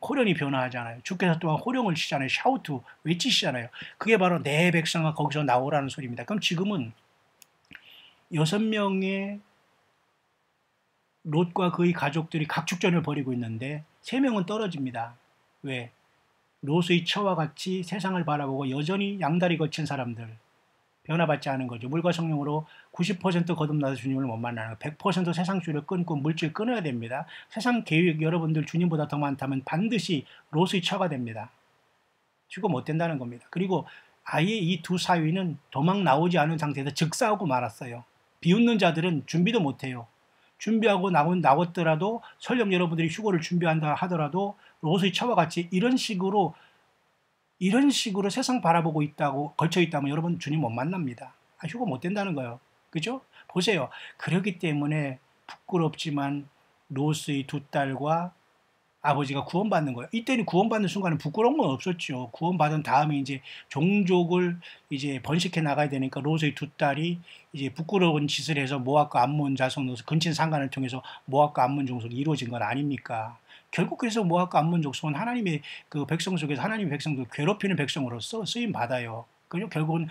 호령이 변화하잖아요. 주께서 또한 호령을 치잖아요. 샤우트 외치시잖아요. 그게 바로 내 백성아 거기서 나오라는 소리입니다. 그럼 지금은 6명의 롯과 그의 가족들이 각축전을 벌이고 있는데 3명은 떨어집니다. 왜? 롯의 처와 같이 세상을 바라보고 여전히 양다리 걸친 사람들. 변화받지 않은 거죠. 물과 성령으로 90% 거듭나서 주님을 못 만나는 거. 100% 세상주의를 끊고 물질 끊어야 됩니다. 세상 계획 여러분들 주님보다 더 많다면 반드시 롯의 처가 됩니다. 죽어 못 된다는 겁니다. 그리고 아예 이 두 사위는 도망 나오지 않은 상태에서 즉사하고 말았어요. 비웃는 자들은 준비도 못해요. 준비하고 나왔더라도 설령 여러분들이 휴거를 준비한다 하더라도 롯의 처와 같이 이런 식으로 세상 바라보고 있다고 걸쳐 있다면 여러분 주님 못 만납니다. 휴거 못 된다는 거예요. 그죠? 보세요. 그렇기 때문에 부끄럽지만 롯의 두 딸과 아버지가 구원받는 거예요. 이때는 구원받는 순간은 부끄러운 건 없었죠. 구원받은 다음에 이제 종족을 이제 번식해 나가야 되니까 롯의 두 딸이 이제 부끄러운 짓을 해서 모압과 암몬 자손으로서 근친 상간을 통해서 모압과 암몬 종속이 이루어진 건 아닙니까? 결국 그래서 모압과 암몬 족속은 하나님의 그 백성 속에서 하나님의 백성들 괴롭히는 백성으로서 쓰임 받아요. 그리고 결국은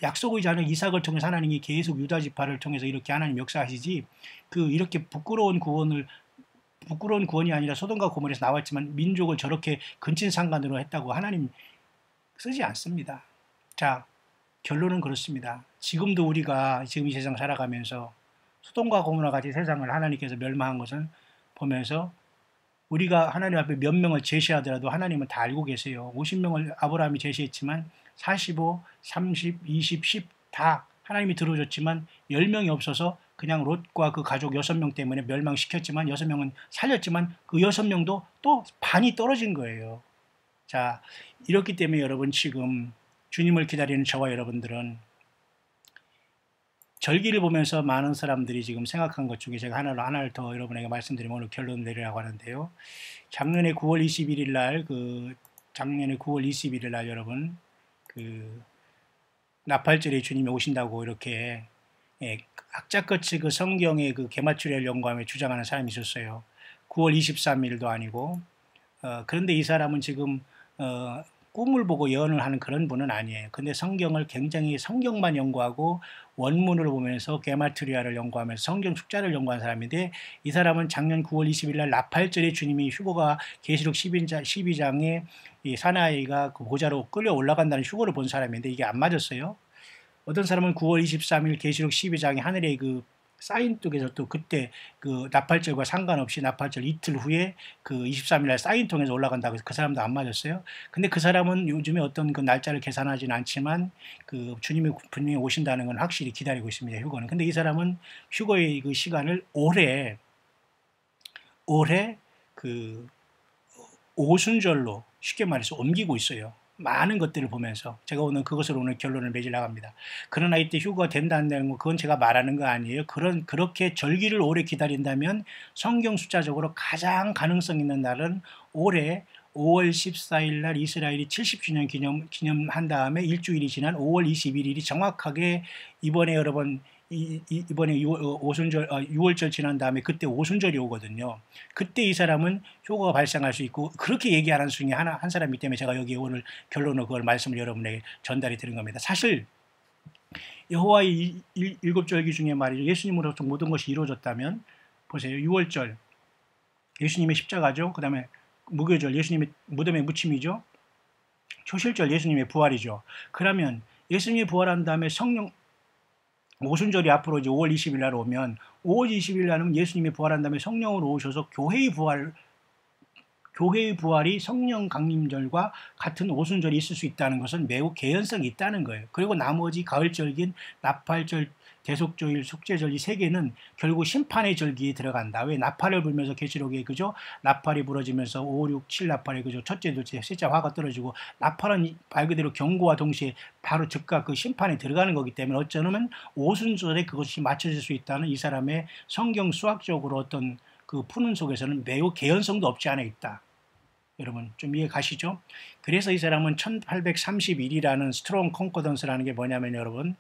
약속의 자녀 이삭을 통해서 하나님이 계속 유다 지파를 통해서 이렇게 하나님 역사하시지 이렇게 부끄러운 구원이 아니라 소돔과 고모라에서 나왔지만 민족을 저렇게 근친상간으로 했다고 하나님 쓰지 않습니다. 자, 결론은 그렇습니다. 지금도 우리가 지금 이 세상 살아가면서 소돔과 고모라 같이 세상을 하나님께서 멸망한 것을 보면서 우리가 하나님 앞에 몇 명을 제시하더라도 하나님은 다 알고 계세요. 50명을 아브라함이 제시했지만 45, 30, 20, 10 다 하나님이 들어줬지만 10명이 없어서 그냥 롯과 그 가족 6명 때문에 멸망시켰지만 6명은 살렸지만 그 6명도 또 반이 떨어진 거예요. 자, 이렇기 때문에 여러분 지금 주님을 기다리는 저와 여러분들은 절기를 보면서 많은 사람들이 지금 생각한 것 중에 제가 하나를 더 여러분에게 말씀드리면 오늘 결론 내리라고 하는데요. 작년에 9월 21일 날, 작년에 9월 21일 날 여러분, 나팔절에 주님이 오신다고 이렇게, 악자같이 그 성경의 그 개마추리를 연구하며 주장하는 사람이 있었어요. 9월 23일도 아니고, 그런데 이 사람은 지금, 꿈을 보고 예언을 하는 그런 분은 아니에요. 근데 성경을 굉장히 성경만 연구하고 원문을 보면서 게마트리아를 연구하면서 성경 숫자를 연구한 사람인데 이 사람은 작년 9월 20일 날 나팔절에 주님이 휴거가 계시록 12장에 이 사나이가 그 보좌로 끌려 올라간다는 휴거를 본 사람인데 이게 안 맞았어요. 어떤 사람은 9월 23일 계시록 12장에 하늘의 그 사인 쪽에서 또 그때 그 나팔절과 상관없이 나팔절 이틀 후에 그 23일 날 사인 통해서 올라간다고 해서 그 사람도 안 맞았어요. 근데 그 사람은 요즘에 어떤 그 날짜를 계산하지는 않지만 그 주님이 분명히 오신다는 건 확실히 기다리고 있습니다. 휴거는. 근데 이 사람은 휴거의 그 시간을 올해 그 오순절로 쉽게 말해서 옮기고 있어요. 많은 것들을 보면서 제가 오늘 그것으로 오늘 결론을 맺으려고 합니다. 그러나 이때 휴거가 된다 안 되는 거 그건 제가 말하는 거 아니에요. 그렇게 절기를 오래 기다린다면 성경 숫자적으로 가장 가능성 있는 날은 올해 5월 14일 날 이스라엘이 70주년 기념한 다음에 일주일이 지난 5월 21일이 정확하게 이번에 여러분 이번에 6월절 지난 다음에 그때 오순절이 오거든요. 그때 이 사람은 효과가 발생할 수 있고 그렇게 얘기하는 중에 한 사람이기 때문에 제가 여기 오늘 결론으로 그걸 말씀을 여러분에게 전달해 드린 겁니다. 사실 여호와의 일곱 절기 중에 말이죠. 예수님으로부터 모든 것이 이루어졌다면 보세요. 6월절 예수님의 십자가죠. 그 다음에 무교절 예수님의 무덤의 묻힘이죠. 초실절 예수님의 부활이죠. 그러면 예수님이 부활한 다음에 성령 오순절이 앞으로 이제 5월 20일 날 오면 5월 20일 날은 예수님이 부활한 다음에 성령으로 오셔서 교회의 부활이 성령 강림절과 같은 오순절이 있을 수 있다는 것은 매우 개연성이 있다는 거예요. 그리고 나머지 가을절기인 나팔절, 대속절, 속죄절 이 세 개는 결국 심판의 절기에 들어간다. 왜 나팔을 불면서 계시록에 그죠? 나팔이 부러지면서 5, 6, 7 나팔이 그죠? 첫째, 둘째, 셋째 화가 떨어지고 나팔은 말 그대로 경고와 동시에 바로 즉각 그 심판에 들어가는 거기 때문에 어쩌면 오순절에 그것이 맞춰질 수 있다는 이 사람의 성경 수학적으로 어떤 그 푸는 속에서는 매우 개연성도 없지 않아 있다. 여러분 좀 이해 가시죠? 그래서 이 사람은 1831이라는 스트롱 콘코던스라는 게 뭐냐면 여러분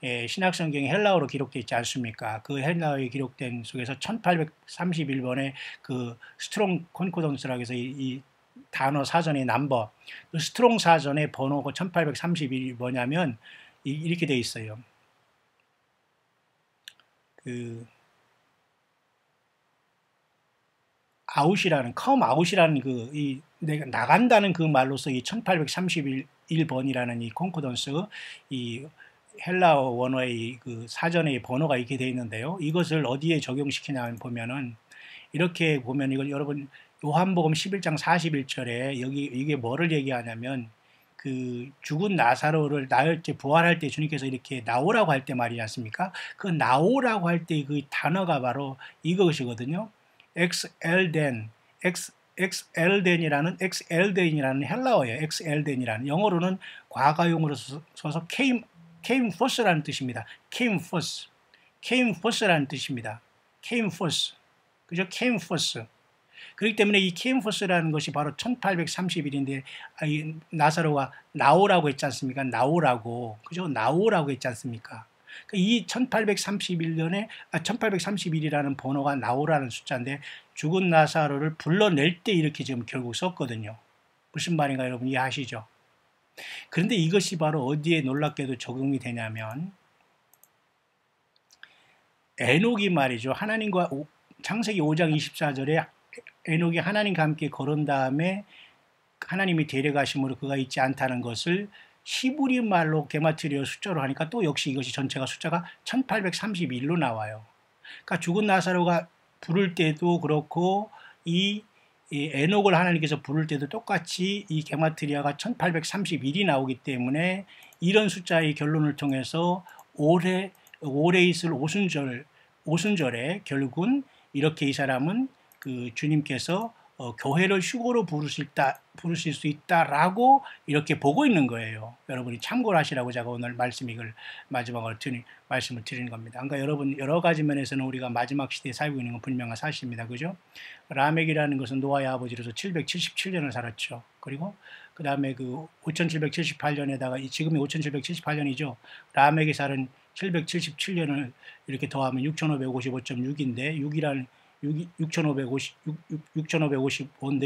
신약성경에 헬라어로 기록되어 있지 않습니까? 그 헬라어에 기록된 속에서 1831번의 그 스트롱 콘코던스라고 해서 이 단어 사전의 넘버 그 스트롱 사전의 번호가 1831이 뭐냐면 이렇게 되어 있어요. 아웃이라는 come out이라는 내가 나간다는 그 말로서 이 1831번이라는 이 콘코던스 이 헬라어 원어의 그 사전의 번호가 이렇게 되어 있는데요. 이것을 어디에 적용시키냐 보면은 이렇게 보면 이걸 여러분 요한복음 11장 41절에 여기 이게 뭐를 얘기하냐면 그 죽은 나사로를 나을 때 부활할 때 주님께서 이렇게 나오라고 할 때 말이지 않습니까? 그 나오라고 할 때 그 단어가 바로 이것이거든요. XLden이라는 헬라어예요. XLden이라는 영어로는 과거용으로 써서 came first라는 뜻입니다. came first라는 뜻입니다. came first. 그죠? came first. 그렇기 때문에 이 came first라는 것이 바로 1831인데 나사로가 나오라고 했지 않습니까? 나오라고. 그죠? 나오라고 했지 않습니까? 이 1831이라는 번호가 나오라는 숫자인데 죽은 나사로를 불러낼 때 이렇게 지금 결국 썼거든요. 무슨 말인가 여러분 이해하시죠? 그런데 이것이 바로 어디에 놀랍게도 적용이 되냐면 에녹이 말이죠. 하나님과 창세기 5장 24절에 에녹이 하나님과 함께 걸은 다음에 하나님이 데려가심으로 그가 있지 않다는 것을 히브리 말로 게마트리아 숫자로 하니까 또 역시 이것이 전체가 숫자가 1831로 나와요. 그러니까 죽은 나사로가 부를 때도 그렇고 이 이 에녹을 하나님께서 부를 때도 똑같이 이 게마트리아가 1831이 나오기 때문에 이런 숫자의 결론을 통해서 오래 있을 오순절에 결국은 이렇게 이 사람은 그 주님께서 교회를 휴거로 부르실 수 있다라고 이렇게 보고 있는 거예요. 여러분이 참고를 하시라고 제가 오늘 이걸 마지막으로 말씀을 드리는 겁니다. 그러니까 여러분 여러 가지 면에서는 우리가 마지막 시대에 살고 있는 건 분명한 사실입니다. 그죠? 라멕이라는 것은 노아의 아버지로서 777년을 살았죠. 그리고 그 다음에 그 5778년에다가 지금이 5778년이죠. 라멕이 살은 777년을 이렇게 더하면 6555.6인데 6555인데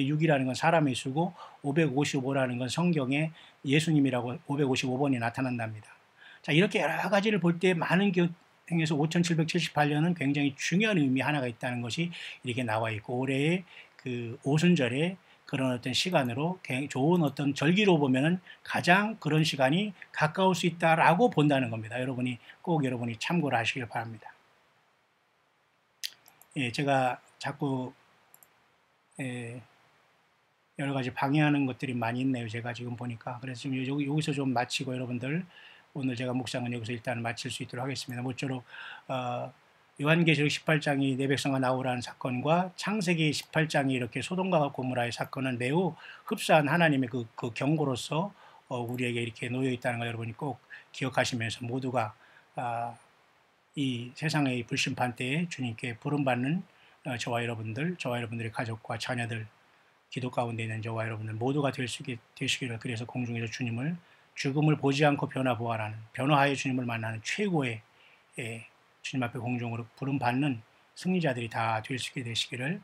6이라는 건 사람의 수고 555라는 건 성경에 예수님이라고 555번이 나타난답니다. 자, 이렇게 여러 가지를 볼 때 많은 경에서 5778년은 굉장히 중요한 의미 하나가 있다는 것이 이렇게 나와 있고 올해의 그 오순절에 그런 어떤 시간으로 좋은 어떤 절기로 보면은 가장 그런 시간이 가까울 수 있다라고 본다는 겁니다. 여러분이 참고를 하시길 바랍니다. 예, 제가 자꾸 여러 가지 방해하는 것들이 많이 있네요. 제가 지금 보니까. 그래서 지금 여기서 좀 마치고 여러분들 오늘 제가 묵상은 여기서 일단 마칠 수 있도록 하겠습니다. 모쪼록 요한계시록 18장이 내 백성아 나오라는 사건과 창세기 18장이 이렇게 소돔과 고모라의 사건은 매우 흡사한 하나님의 그 경고로서 우리에게 이렇게 놓여 있다는 걸 여러분이 꼭 기억하시면서 모두가 이 세상의 불심판 때에 주님께 부름받는 저와 여러분들의 가족과 자녀들, 기도 가운데 있는 저와 여러분들 모두가 되시기를 그래서 공중에서 주님을 죽음을 보지 않고 변화하여 주님을 만나는 최고의 주님 앞에 공중으로 부름받는 승리자들이 다 될 수 있게 되시기를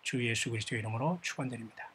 주 예수 그리스도의 이름으로 축원드립니다.